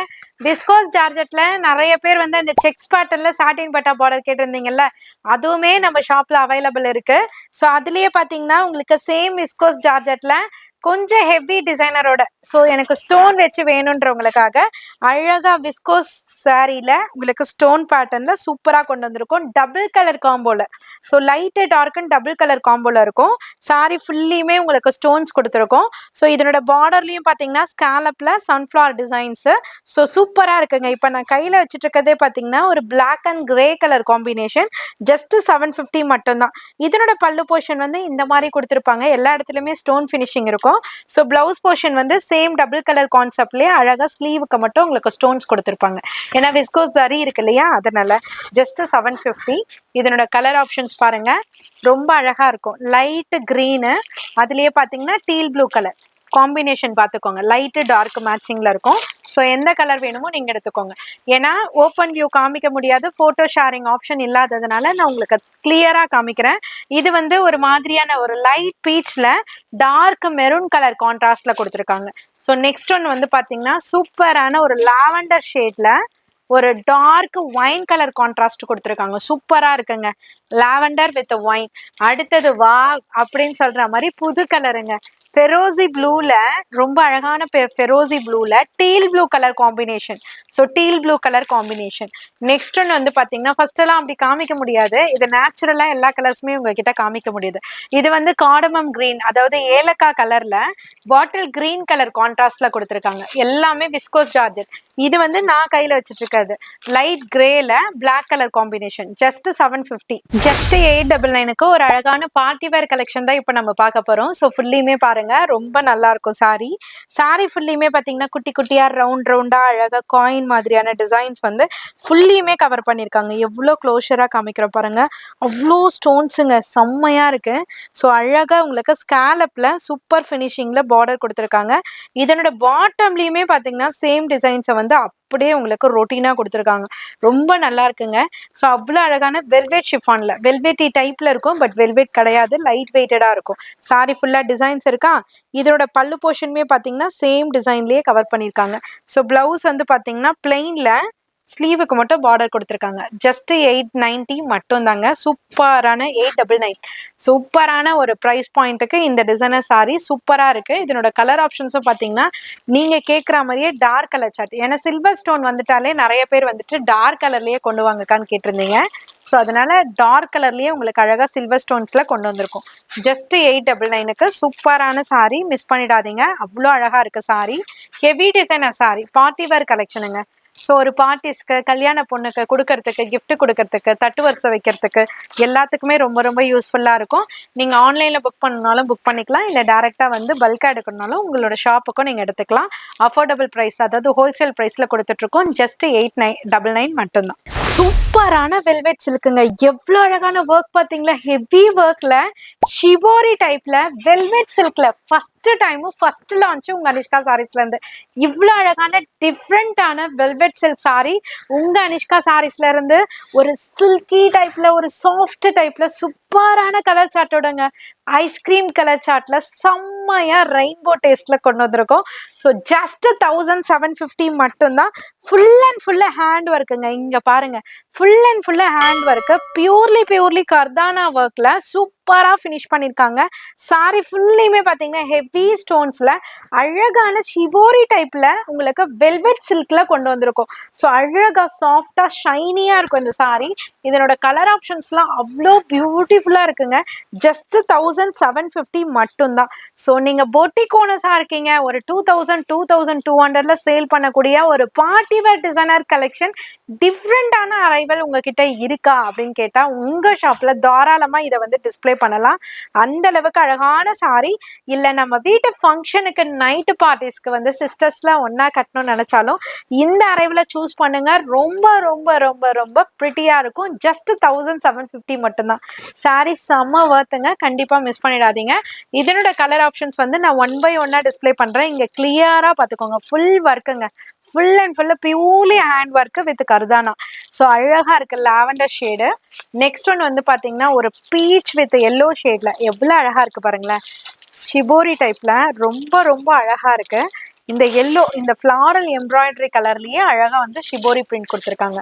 விஸ்கோஸ் ஜார்ஜெட்ல நிறைய பேர் வந்து அந்த செக்ஸ் பேட்டர்ன்ல சாட்டின் பட்டா பார்டர் கேட்டிருந்தீங்கல்ல, அதுவுமே நம்ம ஷாப்ல அவைலபிள் இருக்கு. ஸோ அதுலயே பாத்தீங்கன்னா உங்களுக்கு சேம் விஸ்கோஸ் ஜார்ஜெட்ல கொஞ்சம் ஹெவி டிசைனரோட, ஸோ எனக்கு ஸ்டோன் வச்சு வேணுன்றவங்களுக்காக அழகா விஸ்கோஸ் சாரீல உங்களுக்கு ஸ்டோன் பேட்டர்ன்ல சூப்பரா கொண்டு வந்திருக்கும். டபுள் கலர் காம்போல, ஸோ லைட்டு டார்க்குன்னு டபுள் கலர் காம்போல இருக்கும். சாரி ஃபுல்லியுமே உங்களுக்கு ஸ்டோன்ஸ் கொடுத்துருக்கோம். ஸோ இதனோட பார்டர்லயும் பாத்தீங்கன்னா ஸ்காலப்ல சன்ஃபிளவர் டிசைன்ஸ். ஸோ சூப்பரா இருக்குங்க. இப்போ நான் கையில வச்சுட்டு இருக்கதே பாத்தீங்கன்னா ஒரு black and grey colour combination. Just 750 மட்டும்தான். இதனோட பல்லு போர்ஷன் வந்து இந்த மாதிரி கொடுத்துருப்பாங்க. எல்லா இடத்துலயுமே ஸ்டோன் ஃபினிஷிங் இருக்கும். ஸோ பிளவுஸ் போர்ஷன் வந்து சேம் டபுள் கலர் கான்செப்ட்லேயே அழகாக ஸ்லீவுக்கு மட்டும் உங்களுக்கு ஸ்டோன்ஸ் கொடுத்துருப்பாங்க. ஏன்னா விஸ்கோஸ் ஜரி இருக்கு இல்லையா, அதனால ஜஸ்ட் 750. இதனோட கலர் ஆப்ஷன்ஸ் பாருங்க, ரொம்ப அழகா இருக்கும். லைட் கிரீனு, அதுலயே பார்த்தீங்கன்னா டீல் ப்ளூ கலர் காம்பினேஷன் பார்த்துக்கோங்க. லைட்டு டார்க் மேட்சிங்கில் இருக்கும். ஸோ எந்த கலர் வேணுமோ நீங்கள் எடுத்துக்கோங்க. ஏன்னா ஓப்பன் வியூ காமிக்க முடியாது, ஃபோட்டோ ஷேரிங் ஆப்ஷன் இல்லாததுனால நான் உங்களுக்கு கிளியராக காமிக்கிறேன். இது வந்து ஒரு மாதிரியான ஒரு லைட் பீச்சில் டார்க் மெரூன் கலர் கான்ட்ராஸ்டில் கொடுத்துருக்காங்க. ஸோ நெக்ஸ்ட் ஒன் வந்து பார்த்தீங்கன்னா சூப்பரான ஒரு லாவெண்டர் ஷேடில் ஒரு டார்க் ஒயின் கலர் கான்ட்ராஸ்ட் கொடுத்துருக்காங்க. சூப்பரா இருக்குங்க, லாவெண்டர் வித் ஒயின். அடுத்தது வா அப்படின்னு சொல்ற மாதிரி புது கலருங்க, ஃபெரோசி ப்ளூல, ரொம்ப அழகான ஃபெரோசி ப்ளூல teal blue colour combination. So teal blue colour combination. Next ஒன்று வந்து பார்த்தீங்கன்னா ஃபர்ஸ்ட் எல்லாம் அப்படி காமிக்க முடியாது, இது நேச்சுரலாக எல்லா கலர்ஸுமே உங்ககிட்ட காமிக்க முடியுது. இது வந்து காடமம் கிரீன், அதாவது ஏலக்காய் கலர்ல பாட்டில் கிரீன் கலர் கான்ட்ராஸ்ட்ல கொடுத்துருக்காங்க. எல்லாமே விஸ்கோஸ் ஜார்ஜெட். இது வந்து நான் கையில் வச்சுட்டு இருக்காது லைட் கிரேல black colour combination. Just 750. Just 899க்கு ஒரு அழகான பார்ட்டி வேர் கலெக்ஷன் தான் இப்போ நம்ம பார்க்க போறோம். ஸோ ஃபுல்லியுமே பாருங்க, ரொம்ப நல்லா இருக்கும். சாரி ஃபுல்லியுமே பார்த்தீங்கன்னா குட்டி குட்டியா ரவுண்டா அழகா காயின் மாதிரியான டிசைன்ஸ் வந்து ஃபுல்லியுமே கவர் பண்ணியிருக்காங்க. எவ்வளோ க்ளோஷராக காமிக்கிற பாருங்க, அவ்வளோ ஸ்டோன்ஸுங்க, செம்மையா இருக்கு. ஸோ அழகா உங்களுக்கு ஸ்கேலப்ல சூப்பர் ஃபினிஷிங்ல பார்டர் கொடுத்துருக்காங்க. இதனோட பாட்டம்லயுமே பார்த்தீங்கன்னா சேம் டிசைன்ஸை வந்து அப்படியே உங்களுக்கு ரொட்டீனா கொடுத்துருக்காங்க. ரொம்ப நல்லா இருக்குங்க. ஸோ அவ்வளோ அழகான வெல்வெட் ஷிஃபான்ல, வெல்வெட்டி டைப்ல இருக்கும், பட் வெல்வெட் கிடையாது, லைட் வெயிட்டடா இருக்கும். சாரி ஃபுல்லா டிசைன்ஸ் இருக்கா. இதோட பல்லு போர்ஷனுமே பார்த்தீங்கன்னா சேம் டிசைன்லயே கவர் பண்ணியிருக்காங்க. ஸோ பிளவுஸ் வந்து பார்த்தீங்கன்னா பிளெயின்ல ஸ்லீவுக்கு மட்டும் பார்டர் கொடுத்துருக்காங்க. ஜஸ்ட் 890 மட்டும் தாங்க. சூப்பரான 899, சூப்பரான ஒரு ப்ரைஸ் பாயிண்ட்டுக்கு இந்த டிசைனர் சாரி சூப்பராக இருக்குது. இதனோட கலர் ஆப்ஷன்ஸும் பார்த்தீங்கன்னா நீங்கள் கேட்குற மாதிரியே டார்க் கலர் சார்ட். ஏன்னா சில்வர் ஸ்டோன் வந்துட்டாலே நிறைய பேர் வந்துட்டு டார்க் கலர்லேயே கொண்டு வாங்கக்கான்னு கேட்டிருந்தீங்க. ஸோ அதனால டார்க் கலர்லேயே உங்களுக்கு அழகாக சில்வர் ஸ்டோன்ஸில் கொண்டு வந்திருக்கும். ஜஸ்ட் 899க்கு சூப்பரான சாரி, மிஸ் பண்ணிடாதீங்க. அவ்வளோ அழகாக இருக்குது sari. Heavy designer sari, party wear கலெக்ஷனுங்க. ஸோ ஒரு பார்ட்டிஸ்க்கு, கல்யாண பொண்ணுக்கு கொடுக்கறதுக்கு, கிஃப்ட் கொடுக்கறதுக்கு, தட்டு வரிசை வைக்கிறதுக்கு எல்லாத்துக்குமே ரொம்ப ரொம்ப யூஸ்ஃபுல்லாக இருக்கும். நீங்கள் ஆன்லைனில் புக் பண்ணனாலும் புக் பண்ணிக்கலாம், இல்லை டேரெக்டாக வந்து பல்காக எடுக்கணுனாலும் உங்களோட ஷாப்புக்கும் நீங்கள் எடுத்துக்கலாம். அஃபோர்டபுள் ப்ரைஸ், அதாவது ஹோல்சேல் ப்ரைஸில் கொடுத்துட்ருக்கோம். ஜஸ்ட் 899 மட்டும்தான். சூப்பரான வெல்வெட் சில்க்குங்க, எவ்வளோ அழகான ஒர்க் பார்த்தீங்களா? ஹெவி ஒர்க்கில் ஷிபோரி டைப்பில் வெல்வெட் சில்கில் ஃபஸ்ட்டு டைமும் ஃபஸ்ட் லான்ச்சு உங்கள் அனிஷ்கா சாரீஸ்லேருந்து. இவ்வளோ அழகான டிஃப்ரெண்ட்டான வெல்வெட் சில்க் சாரி உங்கள் அனிஷ்கா சாரீஸ்லேருந்து ஒரு சில்கி டைப்பில், ஒரு சாஃப்ட் டைப்பில் சூப்பரான கலர் சார்ட்டோடங்க. ஐஸ்கிரீம் கலர் சார்ட்டில் செம்மையாக ரெயின்போ டேஸ்ட்டில் கொண்டு வந்திருக்கோம். ஸோ ஜஸ்ட் 1750 மட்டும்தான். ஃபுல் அண்ட் ஃபுல்லாக ஹேண்ட் ஒர்க்குங்க. இங்கே பாருங்கள், ஃபுல் அண்ட் ஃபுல்லாக ஹேண்ட் ஒர்க்கு, பியூர்லி கர்தானா ஒர்க்கில் சூப்பராக ஃபினிஷ் பண்ணியிருக்காங்க. சாரி ஃபுல்லையுமே பார்த்தீங்கன்னா ஹெவி ஸ்டோன்ஸில் அழகான ஷிவோரி டைப்பில் உங்களுக்கு வெல்வெட் சில்கில் கொண்டு வந்திருக்கோம். ஸோ அழகாக சாஃப்டாக ஷைனியாக இருக்கும் இந்த சாரி. இதனோட கலர் ஆப்ஷன்ஸ்லாம் அவ்வளோ பியூட்டிஃபுல்லாக இருக்குங்க. ஜஸ்ட் 1000 1750 மட்டும்தான். ஸோ நீங்க பொட்டிக் ஓனர்ஸா இருக்கீங்க, ஒரு 2000 2200ல சேல் பண்ணக்கூடிய ஒரு பார்ட்டி வேர் டிசைனர் கலெக்ஷன் டிஃப்ரெண்டான அரைவல் உங்ககிட்ட இருக்கா அப்படின்னு கேட்டா உங்க ஷாப்ல தாராளமா இதை வந்து டிஸ்ப்ளே பண்ணலாம். அந்த அளவுக்கு அழகான சாரி. இல்ல நம்ம வீட்டு ஃபங்க்ஷனுக்கு நைட்டு பார்ட்டிஸ்க்கு வந்து சிஸ்டர்ஸ்லாம் ஒன்னா கட்டணும்னு நினைச்சாலும் இந்த அரைவலை சூஸ் பண்ணுங்க. ரொம்ப ரொம்ப ரொம்ப ரொம்ப பிரிட்டியா இருக்கும். ஜஸ்ட் 1750 மட்டும்தான். சாரி செம்ம வர்த்துங்க, கண்டிப்பா மிஸ் பண்ணிடாதீங்க. இதனோட கலர் ஆப்ஷன்ஸ் வந்து நான் 1 by 1 டிஸ்ப்ளே பண்றேன். இங்க கிளியரா பாத்துக்கோங்க. ஃபுல் ஒர்க்குங்க, full and full purely hand work with kardana. So அழகா இருக்கு லாவெண்டர் ஷேடு. நெக்ஸ்ட் ஒன் வந்து பாத்தீங்கன்னா ஒரு பீச் வித் எல்லோ ஷேட்ல எவ்வளவு அழகா இருக்கு பாருங்களேன். ஷிபோரி டைப்ல ரொம்ப ரொம்ப அழகா இருக்கு. இந்த எல்லோ, இந்த ஃப்ளாரல் எம்ப்ராய்டரி கலர்லயே அழகா வந்து ஷிபோரி பிரிண்ட் கொடுத்துருக்காங்க.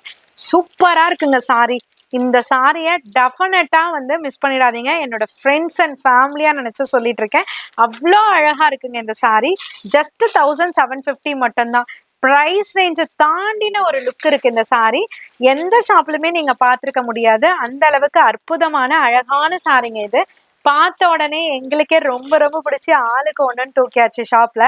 சூப்பரா இருக்குங்க சாரி. இந்த சாரியை டெஃபினட்டா வந்து மிஸ் பண்ணிடாதீங்க. என்னோட ஃப்ரெண்ட்ஸ் அண்ட் ஃபேமிலியா நினைச்சு சொல்லிட்டு இருக்கேன். அவ்வளோ அழகா இருக்குங்க இந்த சாரி. ஜஸ்ட் 1750 மட்டும்தான். ப்ரைஸ் ரேஞ்சை தாண்டின ஒரு லுக் இருக்கு இந்த சாரி. எந்த ஷாப்லுமே நீங்க பார்த்துருக்க முடியாது. அந்த அளவுக்கு அற்புதமான அழகான சாரிங்க இது. பார்த்த உடனே எங்களுக்கே ரொம்ப ரொம்ப பிடிச்சி ஆளுக்கு ஒன்றுன்னு தூக்கியாச்சு ஷாப்ல.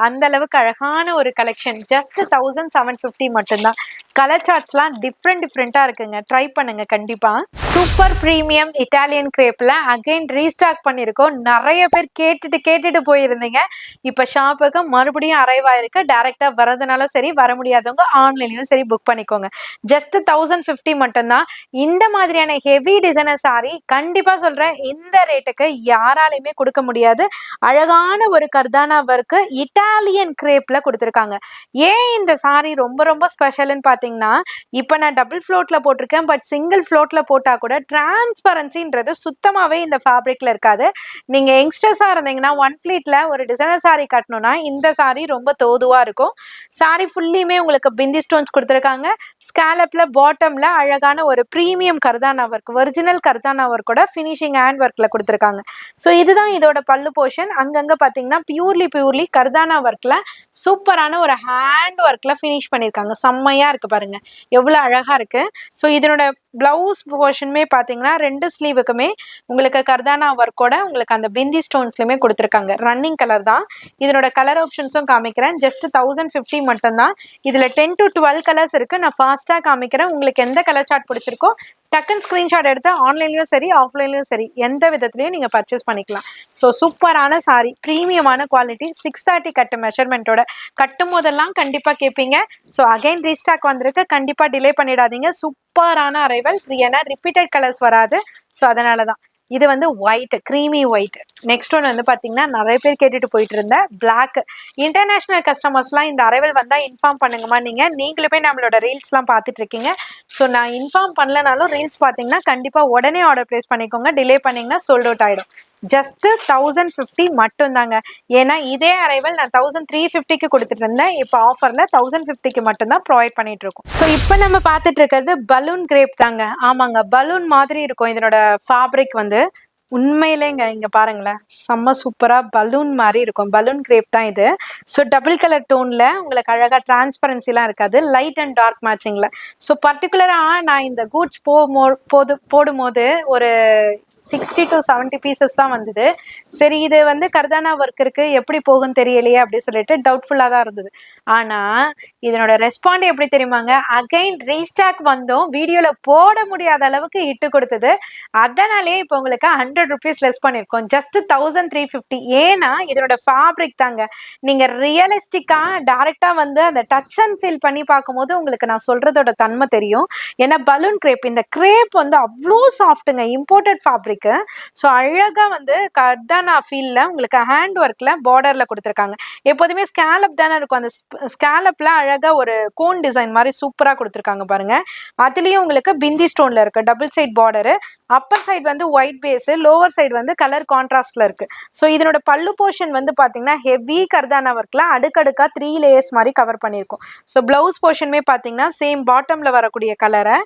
அந்த அளவுக்கு அழகான ஒரு கலெக்ஷன். ஜஸ்ட் 1750 மட்டும்தான். கலர் சார்ட்ஸ்லாம் டிஃப்ரெண்டா இருக்குங்க. ட்ரை பண்ணுங்க கண்டிப்பா. சூப்பர் ப்ரீமியம் இட்டாலியன் கிரேப்ல அகைன் ரீஸ்டாக் பண்ணியிருக்கோம். நிறைய பேர் கேட்டுட்டு போயிருந்தீங்க. இப்போ ஷாப்புக்கு மறுபடியும் அரைவ் ஆயிருக்கு. டைரக்டா வரதுனாலும் சரி, வர முடியாதவங்க ஆன்லைன்லயும் சரி புக் பண்ணிக்கோங்க. ஜஸ்ட் 1050 மட்டும்தான். இந்த மாதிரியான ஹெவி டிசைனர் சாரி கண்டிப்பா சொல்றேன், இந்த ரேட்டுக்கு யாராலையுமே கொடுக்க முடியாது. அழகான ஒரு கர்தானா ஒர்க் இட்டாலியன் கிரேப்ல கொடுத்துருக்காங்க. ஏன் இந்த சாரி ரொம்ப ரொம்ப ஸ்பெஷல்னு பாத்தீங்கன்னா, இப்ப நான் டபுள் ஃப்ளோட்ல போட்டிருக்கேன். பட் சிங்கிள் ஃப்ளோட்ல போட்டா கூட டிரான்ஸ்பரன்சின்றது சுத்தமாவே இந்த ஃபேப்ரிக்ல இருக்காது. நீங்க யங்ஸ்டர்ஸா இருந்தீங்கன்னா ஒன் ஃபிளீட்ல ஒரு டிசைனர் சாரி கட்டணும்னா இந்த சாரி ரொம்ப தோதுவா இருக்கும். சாரி ஃபுல்லியுமே உங்களுக்கு பிந்தி ஸ்டோன்ஸ் கொடுத்துருக்காங்க. ஸ்கேலப்ல பாட்டம்ல அழகான ஒரு premium kardana work, original kardana ஒர்க்கோட ஃபினிஷிங் ஹேண்ட் ஒர்க்ல கொடுத்துருக்காங்க. ஸோ இதுதான் இதோட பல்லு போர்ஷன். அங்கங்க பாத்தீங்கன்னா பியூர்லி கர்தானா ஒர்க்ல சூப்பரான ஒரு ஹேண்ட் ஒர்க்ல ஃபினிஷ் பண்ணியிருக்காங்க. செம்மையா இருக்கு பாருங்க, எவ்வளவு அழகா இருக்கு. ஸோ இதனோட பிளவுஸ் போர்ஷனுமே பாத்தீங்கன்னா 2 ஸ்லீவுக்குமே உங்களுக்கு கர்தானா ஒர்க்கோட உங்களுக்கு அந்த பிந்தி ஸ்டோன்ஸ்லயுமே கொடுத்துருக்காங்க. ரன்னிங் கலர் தான். இதனோட கலர் ஆப்ஷன்ஸும் காமிக்கிறேன். ஜஸ்ட் 1050 மட்டும்தான். இதுல 10 to 12 கலர்ஸ் இருக்கு. நான் ஃபாஸ்டா காமிக்கிறேன். உங்களுக்கு எந்த கலர் சார்ட் பிடிச்சிருக்கோ டக்குன்னு ஸ்கிரீன்ஷாட் எடுத்து ஆன்லைன்லயும் சரி ஆஃப்லைன்லயும் சரி எந்த விதத்துலயும் நீங்க பர்ச்சேஸ் பண்ணிக்கலாம். ஸோ சூப்பரான சாரி, ப்ரீமியமான குவாலிட்டி, 630 கட்டு மெஷர்மெண்ட்டோட. கட்டும் போதெல்லாம் கண்டிப்பா கேட்பீங்க. ஸோ அகைன் ரீஸ்டாக் வந்திருக்கு, கண்டிப்பா டிலே பண்ணிடாதீங்க. சூப்பரான அரைவல். ஏன்னா ரிப்பீட்டட் கலர்ஸ் வராது. ஸோ அதனாலதான் இது வந்து white, creamy white. Next one வந்து பாத்தீங்கன்னா நிறைய பேர் கேட்டுட்டு போயிட்டு இருந்த பிளாக். இன்டர்நேஷனல் கஸ்டமர்ஸ்லாம் இந்த அரைவல் வந்தா இன்ஃபார்ம் பண்ணுங்கம்மா. நீங்களுமே நம்மளோட ரீல்ஸ்லாம் பார்த்துட்டு இருக்கீங்க. ஸோ நான் இன்ஃபார்ம் பண்ணலனாலும் ரீல்ஸ் பார்த்தீங்கன்னா கண்டிப்பா உடனே ஆர்டர் பிளேஸ் பண்ணிக்கோங்க. டிலே பண்ணீங்கன்னா சோல்ட் அவுட் ஆயிடும். ஜஸ்ட் 1050 மட்டும் தாங்க. ஏன்னா இதே அரைவல் நான் 1350க்கு கொடுத்துட்டு இருந்தேன். இப்போ ஆஃபர்ல 1050க்கு மட்டும் தான் ப்ரொவைட் பண்ணிட்டு இருக்கோம். ஸோ இப்போ நம்ம பார்த்துட்டு இருக்கிறது பலூன் கிரேப் தாங்க. ஆமாங்க, பலூன் மாதிரி இருக்கும் இதனோட ஃபேப்ரிக் வந்து. உண்மையிலேங்க இங்க பாருங்களேன், செம்ம சூப்பரா பலூன் மாதிரி இருக்கும். பலூன் கிரேப் தான் இது. ஸோ டபுள் கலர் டோன்ல உங்களுக்கு அழகா டிரான்ஸ்பரன்சிலாம் இருக்காது. லைட் அண்ட் டார்க் மேட்சிங்ல. ஸோ பர்டிகுலரா நான் இந்த கூட்ஸ் போடும்போது ஒரு 60 to 70 பீசஸ் தான் வந்தது. சரி இது வந்து கர்தானா ஒர்க் இருக்கு, எப்படி போகும்னு தெரியலையே அப்படின்னு சொல்லிட்டு டவுட்ஃபுல்லா தான் இருந்தது. ஆனா இதனோட ரெஸ்பாண்ட் எப்படி தெரியுமாங்க, அகைன் ரீஸ்டாக் வந்தோம், வீடியோல போட முடியாத அளவுக்கு இட்டு கொடுத்தது. அதனாலே இப்போ உங்களுக்கு 100 rupees லெஸ் பண்ணிருக்கோம். ஜஸ்ட் 1350. ஏன்னா இதனோட ஃபேப்ரிக் தாங்க. நீங்க ரியலிஸ்டிக்கா டைரக்டா வந்து அந்த டச் அண்ட் ஃபீல் பண்ணி பார்க்கும்போது உங்களுக்கு நான் சொல்றதோட தன்மை தெரியும். ஏன்னா பலூன் கிரேப், இந்த கிரேப் வந்து அவ்வளோ சாஃப்ட்டுங்க, இம்போர்ட்டட் ஃபேப்ரிக். ஸோ அழகா வந்து கர்தானா ஃபீல்ல உங்களுக்கு ஹேண்ட் ஒர்க்ல பார்டர்ல கொடுத்துருக்காங்க. எப்போதுமே ஸ்கேலப் தானே இருக்கும். அந்த ஸ்கேலப்ல அழகா ஒரு கோன் டிசைன் மாதிரி சூப்பரா கொடுத்துருக்காங்க பாருங்க. அதுலயும் உங்களுக்கு பிந்தி ஸ்டோன்ல இருக்கு. Double side border. Upper side வந்து ஒயிட் பேஸ், லோவர் சைடு வந்து கலர் கான்ட்ராஸ்ட்ல இருக்கு. ஸோ இதனோட பல்லு போர்ஷன் வந்து பாத்தீங்கன்னா ஹெவி கர்தானா ஒர்க்ல அடுக்கடுக்கா 3 லேயர்ஸ் மாதிரி கவர் பண்ணியிருக்கும். ஸோ பிளவுஸ் போர்ஷனுமே பாத்தீங்கன்னா சேம் பாட்டம்ல வரக்கூடிய கலரை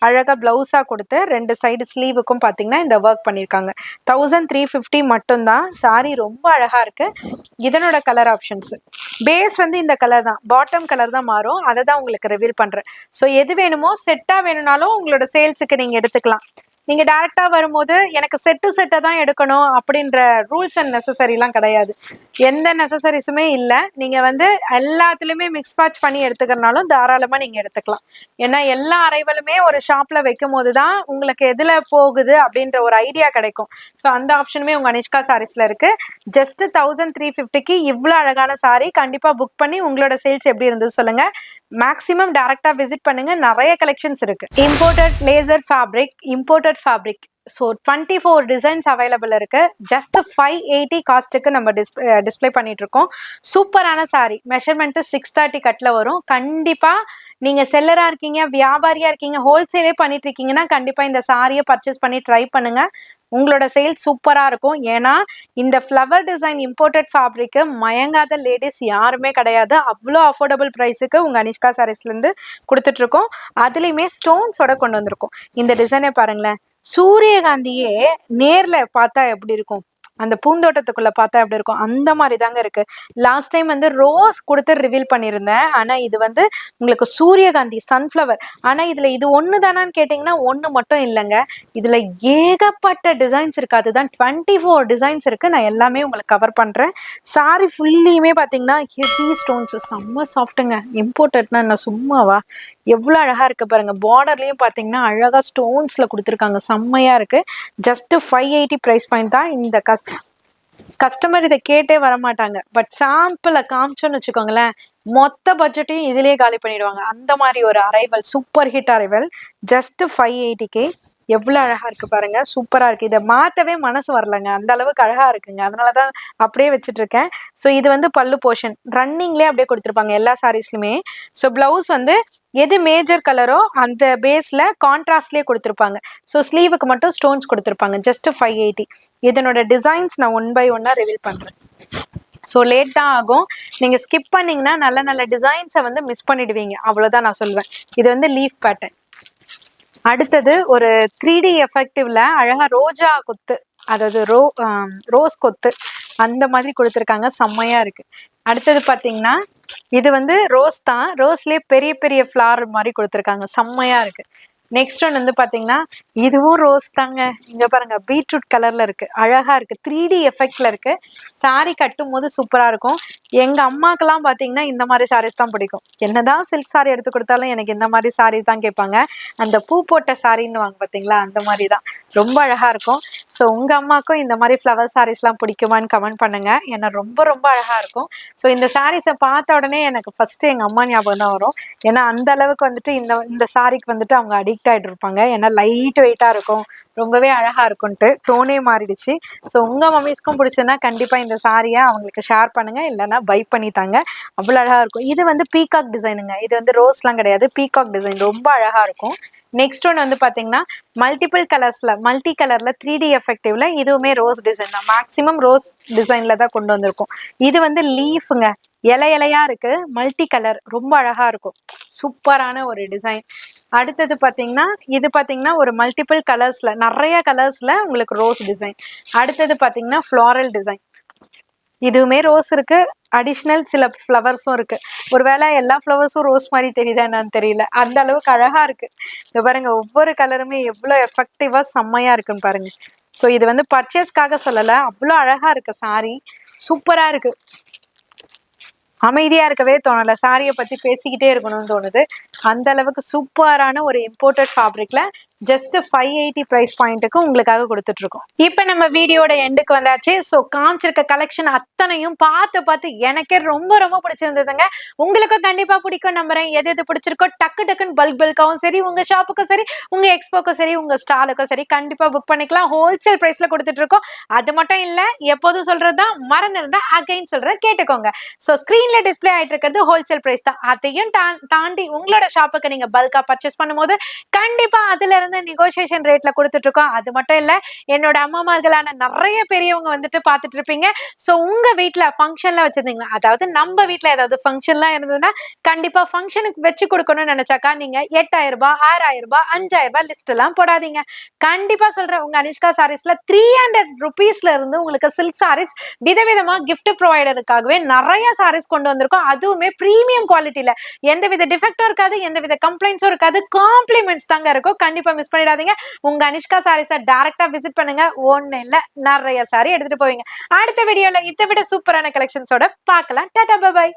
அழகா பிளவுஸா கொடுத்து 2 சைடு ஸ்லீவுக்கும் பாத்தீங்கன்னா இந்த ஒர்க் பண்ணியிருக்காங்க. 1350 மட்டும்தான். சாரி ரொம்ப அழகா இருக்கு. இதனோட கலர் ஆப்ஷன்ஸ் பேஸ் வந்து இந்த கலர் தான், பாட்டம் கலர் தான் மாறும். அதை தான் உங்களுக்கு ரிவீல் பண்றேன். ஸோ எது வேணுமோ செட்டா வேணும்னாலும் உங்களோட சேல்ஸுக்கு நீங்க எடுத்துக்கலாம். நீங்க டைரக்டா வரும்போது எனக்கு செட்டு செட்டை தான் எடுக்கணும் அப்படின்ற ரூல்ஸ் அண்ட் நெசசரி எல்லாம் கிடையாது. எந்த நெசசரிஸுமே இல்லை. நீங்க வந்து எல்லாத்துலயுமே மிக்ஸ் பேட்ச் பண்ணி எடுத்துக்கிறனாலும் தாராளமா நீங்க எடுத்துக்கலாம். ஏன்னா எல்லா அரைவலுமே ஒரு ஷாப்ல வைக்கும் போதுதான் உங்களுக்கு எதுல போகுது அப்படின்ற ஒரு ஐடியா கிடைக்கும். ஸோ அந்த ஆப்ஷனுமே உங்க அனிஷ்கா சாரீஸ்ல இருக்கு. ஜஸ்ட் 1350க்கு இவ்வளவு அழகான சாரி கண்டிப்பா புக் பண்ணி உங்களோட சேல்ஸ் எப்படி இருந்தது சொல்லுங்க. மேக்ஸிமம் டைரக்டா விசிட் பண்ணுங்க, நிறைய கலெக்ஷன்ஸ் இருக்கு. Imported laser fabric, imported fabric. So 24 designs available இருக்கு. ஜஸ்ட் 580 காஸ்ட்டுக்கு நம்ம டிஸ்பிளே பண்ணிட்டு இருக்கோம். சூப்பரான சாரி. மெஷர்மெண்ட் 630 கட்ல வரும். கண்டிப்பா நீங்க செல்லரா இருக்கீங்க, வியாபாரியா இருக்கீங்க, ஹோல்சேலே பண்ணிட்டு இருக்கீங்கன்னா கண்டிப்பா இந்த சாரியை பர்ச்சேஸ் பண்ணி ட்ரை பண்ணுங்க. உங்களோட சேல்ஸ் சூப்பரா இருக்கும். ஏன்னா இந்த ஃப்ளவர் டிசைன் இம்போர்ட்டட் ஃபேப்ரிக்கு மயங்காத லேடிஸ் யாருமே கிடையாது. அவ்வளோ அஃபோர்டபுள் ப்ரைஸுக்கு உங்க அனிஷ்கா சாரீஸ்ல இருந்து கொடுத்துட்டு இருக்கோம். அதுலயுமே ஸ்டோன்ஸோட கொண்டு வந்திருக்கோம். இந்த டிசைனை பாருங்களேன். சூரியகாந்தியே நேர்ல பார்த்தா எப்படி இருக்கும், அந்த பூந்தோட்டத்துக்குள்ள பார்த்தா எப்படி இருக்கும், அந்த மாதிரி தாங்க இருக்கு. லாஸ்ட் டைம் வந்து ரோஸ் கொடுத்து ரிவீல் பண்ணியிருந்தேன். ஆனா இது வந்து உங்களுக்கு சூரியகாந்தி சன்ஃப்ளவர். ஆனா இதுல இது ஒண்ணு தானான்னு கேட்டீங்கன்னா ஒண்ணு மட்டும் இல்லைங்க. இதுல ஏகப்பட்ட டிசைன்ஸ் இருக்கு. அதுதான் 24 டிசைன்ஸ் இருக்கு. நான் எல்லாமே உங்களுக்கு கவர் பண்றேன். சாரி ஃபுல்லியுமே பாத்தீங்கன்னா ஹெவி ஸ்டோன்ஸ், செம்ம சாஃப்ட்டுங்க. இம்போர்ட்டட்னா என்ன சும்மாவா, எவ்வளவு அழகா இருக்கு பாருங்க. பார்டர்லயும் பாத்தீங்கன்னா அழகா ஸ்டோன்ஸ்ல கொடுத்துருக்காங்க, செம்மையா இருக்கு. ஜஸ்ட் 580 பிரைஸ் பாயிண்ட் தான். இந்த கஸ்டமர் இதை கேட்டே வரமாட்டாங்க. பட் சாம்பிளை காமிச்சோன்னு வச்சுக்கோங்களேன், மொத்த பட்ஜெட்டையும் இதுலயே காலி பண்ணிடுவாங்க. அந்த மாதிரி ஒரு arrival, super hit arrival. Just 580K. எவ்வளவு அழகா இருக்கு பாருங்க, சூப்பரா இருக்கு. இதை மாத்தவே மனசு வரலங்க, அந்த அளவுக்கு அழகா இருக்குங்க. அதனாலதான் அப்படியே வச்சுட்டு இருக்கேன். ஸோ இது வந்து பல்லு போர்ஷன் ரன்னிங்லேயே அப்படியே கொடுத்துருப்பாங்க எல்லா சாரீஸ்லுமே. ஸோ பிளவுஸ் வந்து எது மேஜர் கலரோ அந்த பேஸ்ல கான்ட்ராஸ்ட்லயே கொடுத்துருப்பாங்க. ஸோ ஸ்லீவுக்கு மட்டும் ஸ்டோன்ஸ் கொடுத்துருப்பாங்க. ஜஸ்ட் 580. இதனோட டிசைன்ஸ் நான் 1 by 1 ரிவீல் பண்றேன். ஸோ லேட் தான் ஆகும். நீங்க ஸ்கிப் பண்ணீங்கன்னா நல்ல நல்ல டிசைன்ஸை வந்து மிஸ் பண்ணிடுவீங்க, அவ்வளவுதான் நான் சொல்வேன். இது வந்து லீஃப் பேட்டர்ன். அடுத்தது ஒரு 3D எஃபெக்டிவ்ல அழகா ரோஜா கொத்து, அதாவது ரோஸ் கொத்து அந்த மாதிரி கொடுத்துருக்காங்க, செம்மையா இருக்கு. அடுத்தது பாத்தீங்கன்னா இது வந்து ரோஸ் தான், ரோஸ்லயே பெரிய பெரிய ஃபிளார் மாதிரி கொடுத்துருக்காங்க, செம்மையா இருக்கு. நெக்ஸ்ட் ஒன் வந்து பாத்தீங்கன்னா இதுவும் ரோஸ் தாங்க. இங்க பாருங்க, பீட்ரூட் கலர்ல இருக்கு, அழகா இருக்கு. 3D எஃபெக்ட்ல இருக்கு. சாரி கட்டும் போது சூப்பரா இருக்கும். எங்க அம்மாக்கெல்லாம் பாத்தீங்கன்னா இந்த மாதிரி சாரீஸ் தான் பிடிக்கும். என்னதான் சில்க் சாரி எடுத்து கொடுத்தாலும் எனக்கு இந்த மாதிரி சாரி தான் கேட்பாங்க. அந்த பூ போட்ட சாரின்னு வாங்க பாத்தீங்களா, அந்த மாதிரி தான் ரொம்ப அழகா இருக்கும். ஸோ உங்க அம்மாக்கும் இந்த மாதிரி ஃப்ளவர் சாரீஸ்லாம் பிடிக்குமான்னு கமெண்ட் பண்ணுங்க. ஏன்னா ரொம்ப ரொம்ப அழகா இருக்கும். ஸோ இந்த சாரீஸை பார்த்த உடனே எனக்கு ஃபர்ஸ்ட் எங்க அம்மா ஞாபகம் தான் வரும். ஏன்னா அந்த அளவுக்கு வந்துட்டு இந்த சாரிக்கு வந்துட்டு அவங்க அடிக்ட் ஆகிட்டு இருப்பாங்க. ஏன்னா லைட் வெயிட்டா இருக்கும், ரொம்பவே அழகா இருக்கும்ட்டு டோனே மாறிடுச்சு. ஸோ உங்க மம்மிஸ்க்கும் பிடிச்சதுன்னா கண்டிப்பா இந்த சாரியை அவங்களுக்கு ஷேர் பண்ணுங்க, இல்லைன்னா பை பண்ணி தாங்க. அவ்வளோ அழகா இருக்கும். இது வந்து பீகாக் டிசைனுங்க. இது வந்து ரோஸ்லாம் கிடையாது, பீகாக் டிசைன், ரொம்ப அழகா இருக்கும். நெக்ஸ்ட் ஒன் வந்து பாத்தீங்கன்னா மல்டிபிள் கலர்ஸ்ல, மல்டி கலர்ல 3D எஃபெக்டிவ்ல, இதுவுமே ரோஸ் டிசைன் தான். மேக்சிமம் ரோஸ் டிசைன்ல தான் கொண்டு வந்திருக்கும். இது வந்து லீஃபுங்க, இலையா இருக்கு, மல்டி கலர், ரொம்ப அழகா இருக்கும். சூப்பரான ஒரு டிசைன். அடுத்தது பாத்தீங்கன்னா இது பாத்தீங்கன்னா ஒரு மல்டிபிள் கலர்ஸ்ல, நிறைய கலர்ஸ்ல உங்களுக்கு ரோஸ் டிசைன். அடுத்தது பாத்தீங்கன்னா ஃப்ளாரல் டிசைன். இதுவுமே ரோஸ் இருக்கு, அடிஷ்னல் சில ஃப்ளவர்ஸும் இருக்கு. ஒருவேளை எல்லா ஃப்ளவர்ஸும் ரோஸ் மாதிரி தெரியுதா என்னன்னு தெரியல, அந்த அளவுக்கு அழகா இருக்கு. இங்க பாருங்க, ஒவ்வொரு கலருமே எவ்வளவு எஃபெக்டிவா செம்மையா இருக்குன்னு பாருங்க. ஸோ இது வந்து பர்ச்சேஸ்க்காக சொல்லல, அவ்வளோ அழகா இருக்கு சாரி, சூப்பரா இருக்கு. அமைதியா இருக்கவே தோணல, சாரியை பத்தி பேசிக்கிட்டே இருக்கணும்னு தோணுது. அந்த அளவுக்கு சூப்பரான ஒரு இம்போர்ட்டட் ஃபேப்ரிக்ல ஜஸ்ட் 580 பிரைஸ் பாயிண்ட்டுக்கு உங்களுக்காக கொடுத்துட்டு இருக்கோம். இப்ப நம்ம வீடியோட எண்டுக்கு வந்தாச்சு. ஸோ காமிச்சிருக்க கலெக்ஷன் அத்தனையும் பார்த்து எனக்கே ரொம்ப ரொம்ப பிடிச்சிருந்ததுங்க. உங்களுக்கும் கண்டிப்பா பிடிக்கும் நம்புறேன். எது எது பிடிச்சிருக்கோ டக்குன்னு பல்காவும் சரி, உங்க ஷாப்புக்கும் சரி, உங்க எக்ஸ்போக்கும் சரி, உங்க ஸ்டாலுக்கும் சரி, கண்டிப்பா புக் பண்ணிக்கலாம். ஹோல்சேல் பிரைஸ்ல கொடுத்துட்டு இருக்கோம். அது மட்டும் இல்ல, எப்போதும் சொல்றதுதான், மறந்துருந்தா அகைன் சொல்றேன், கேட்டுக்கோங்க. ஸோ ஸ்கிரீன்ல டிஸ்பிளே ஆயிட்டு இருக்கிறது ஹோல்சேல் பிரைஸ் தான். அதையும் தாண்டி உங்களோட ஷாப்புக்கு நீங்க பல்கா பர்ச்சேஸ் பண்ணும்போது கண்டிப்பா அதுல இருந்து நெகோசியேஷன் ரேட்ல கொடுத்துட்டு இருக்கோம். அது மட்டும் இல்ல, என்னோட அம்மாமார்களான நிறைய பெரியவங்க வந்துட்டு பாத்துட்டு இருப்பீங்க. சோ உங்க வீட்டுல ஃபங்க்ஷன்ல வச்சிருந்தீங்க, அதாவது நம்ம வீட்டுல ஏதாவது ஃபங்க்ஷன்லாம் இருந்ததுன்னா கண்டிப்பா ஃபங்க்ஷனுக்கு வச்சு கொடுக்கணும்னு நினைச்சாக்கா நீங்க 8000 ரூபாய், 6000 ரூபாய், 5000 ரூபாய் லிஸ்ட் எல்லாம் போடாதீங்க. கண்டிப்பா சொல்றேன், உங்க அனிஷ்கா சாரீஸ்ல 300 ருபீஸ்ல இருந்து உங்களுக்கு சில்க் சாரீஸ் விதவிதமா கிஃப்ட் ப்ரொவைடருக்காகவே நிறைய சாரீஸ் கொண்டு வந்திருக்கோம். அதுவுமே பிரீமியம் குவாலிட்டியில, எந்தவித டிஃபெக்டும் இருக்காது, எந்தவித கம்ப்ளைண்ட்ஸும் இருக்காது, காம்ப்ளிமெண்ட்ஸ் தாங்க இருக்கும். கண்டிப்பா மிஸ் பண்ணிடாதீங்க. உங்க அனிஷ்கா சாரீஸை டைரக்டா விசிட் பண்ணுங்க. ஒண்ணு இல்ல, நிறைய சாரி எடுத்துட்டு போவீங்க. அடுத்த வீடியோல இதை விட சூப்பரான கலெக்ஷன்ஸோட பார்க்கலாம். டாடா, பை.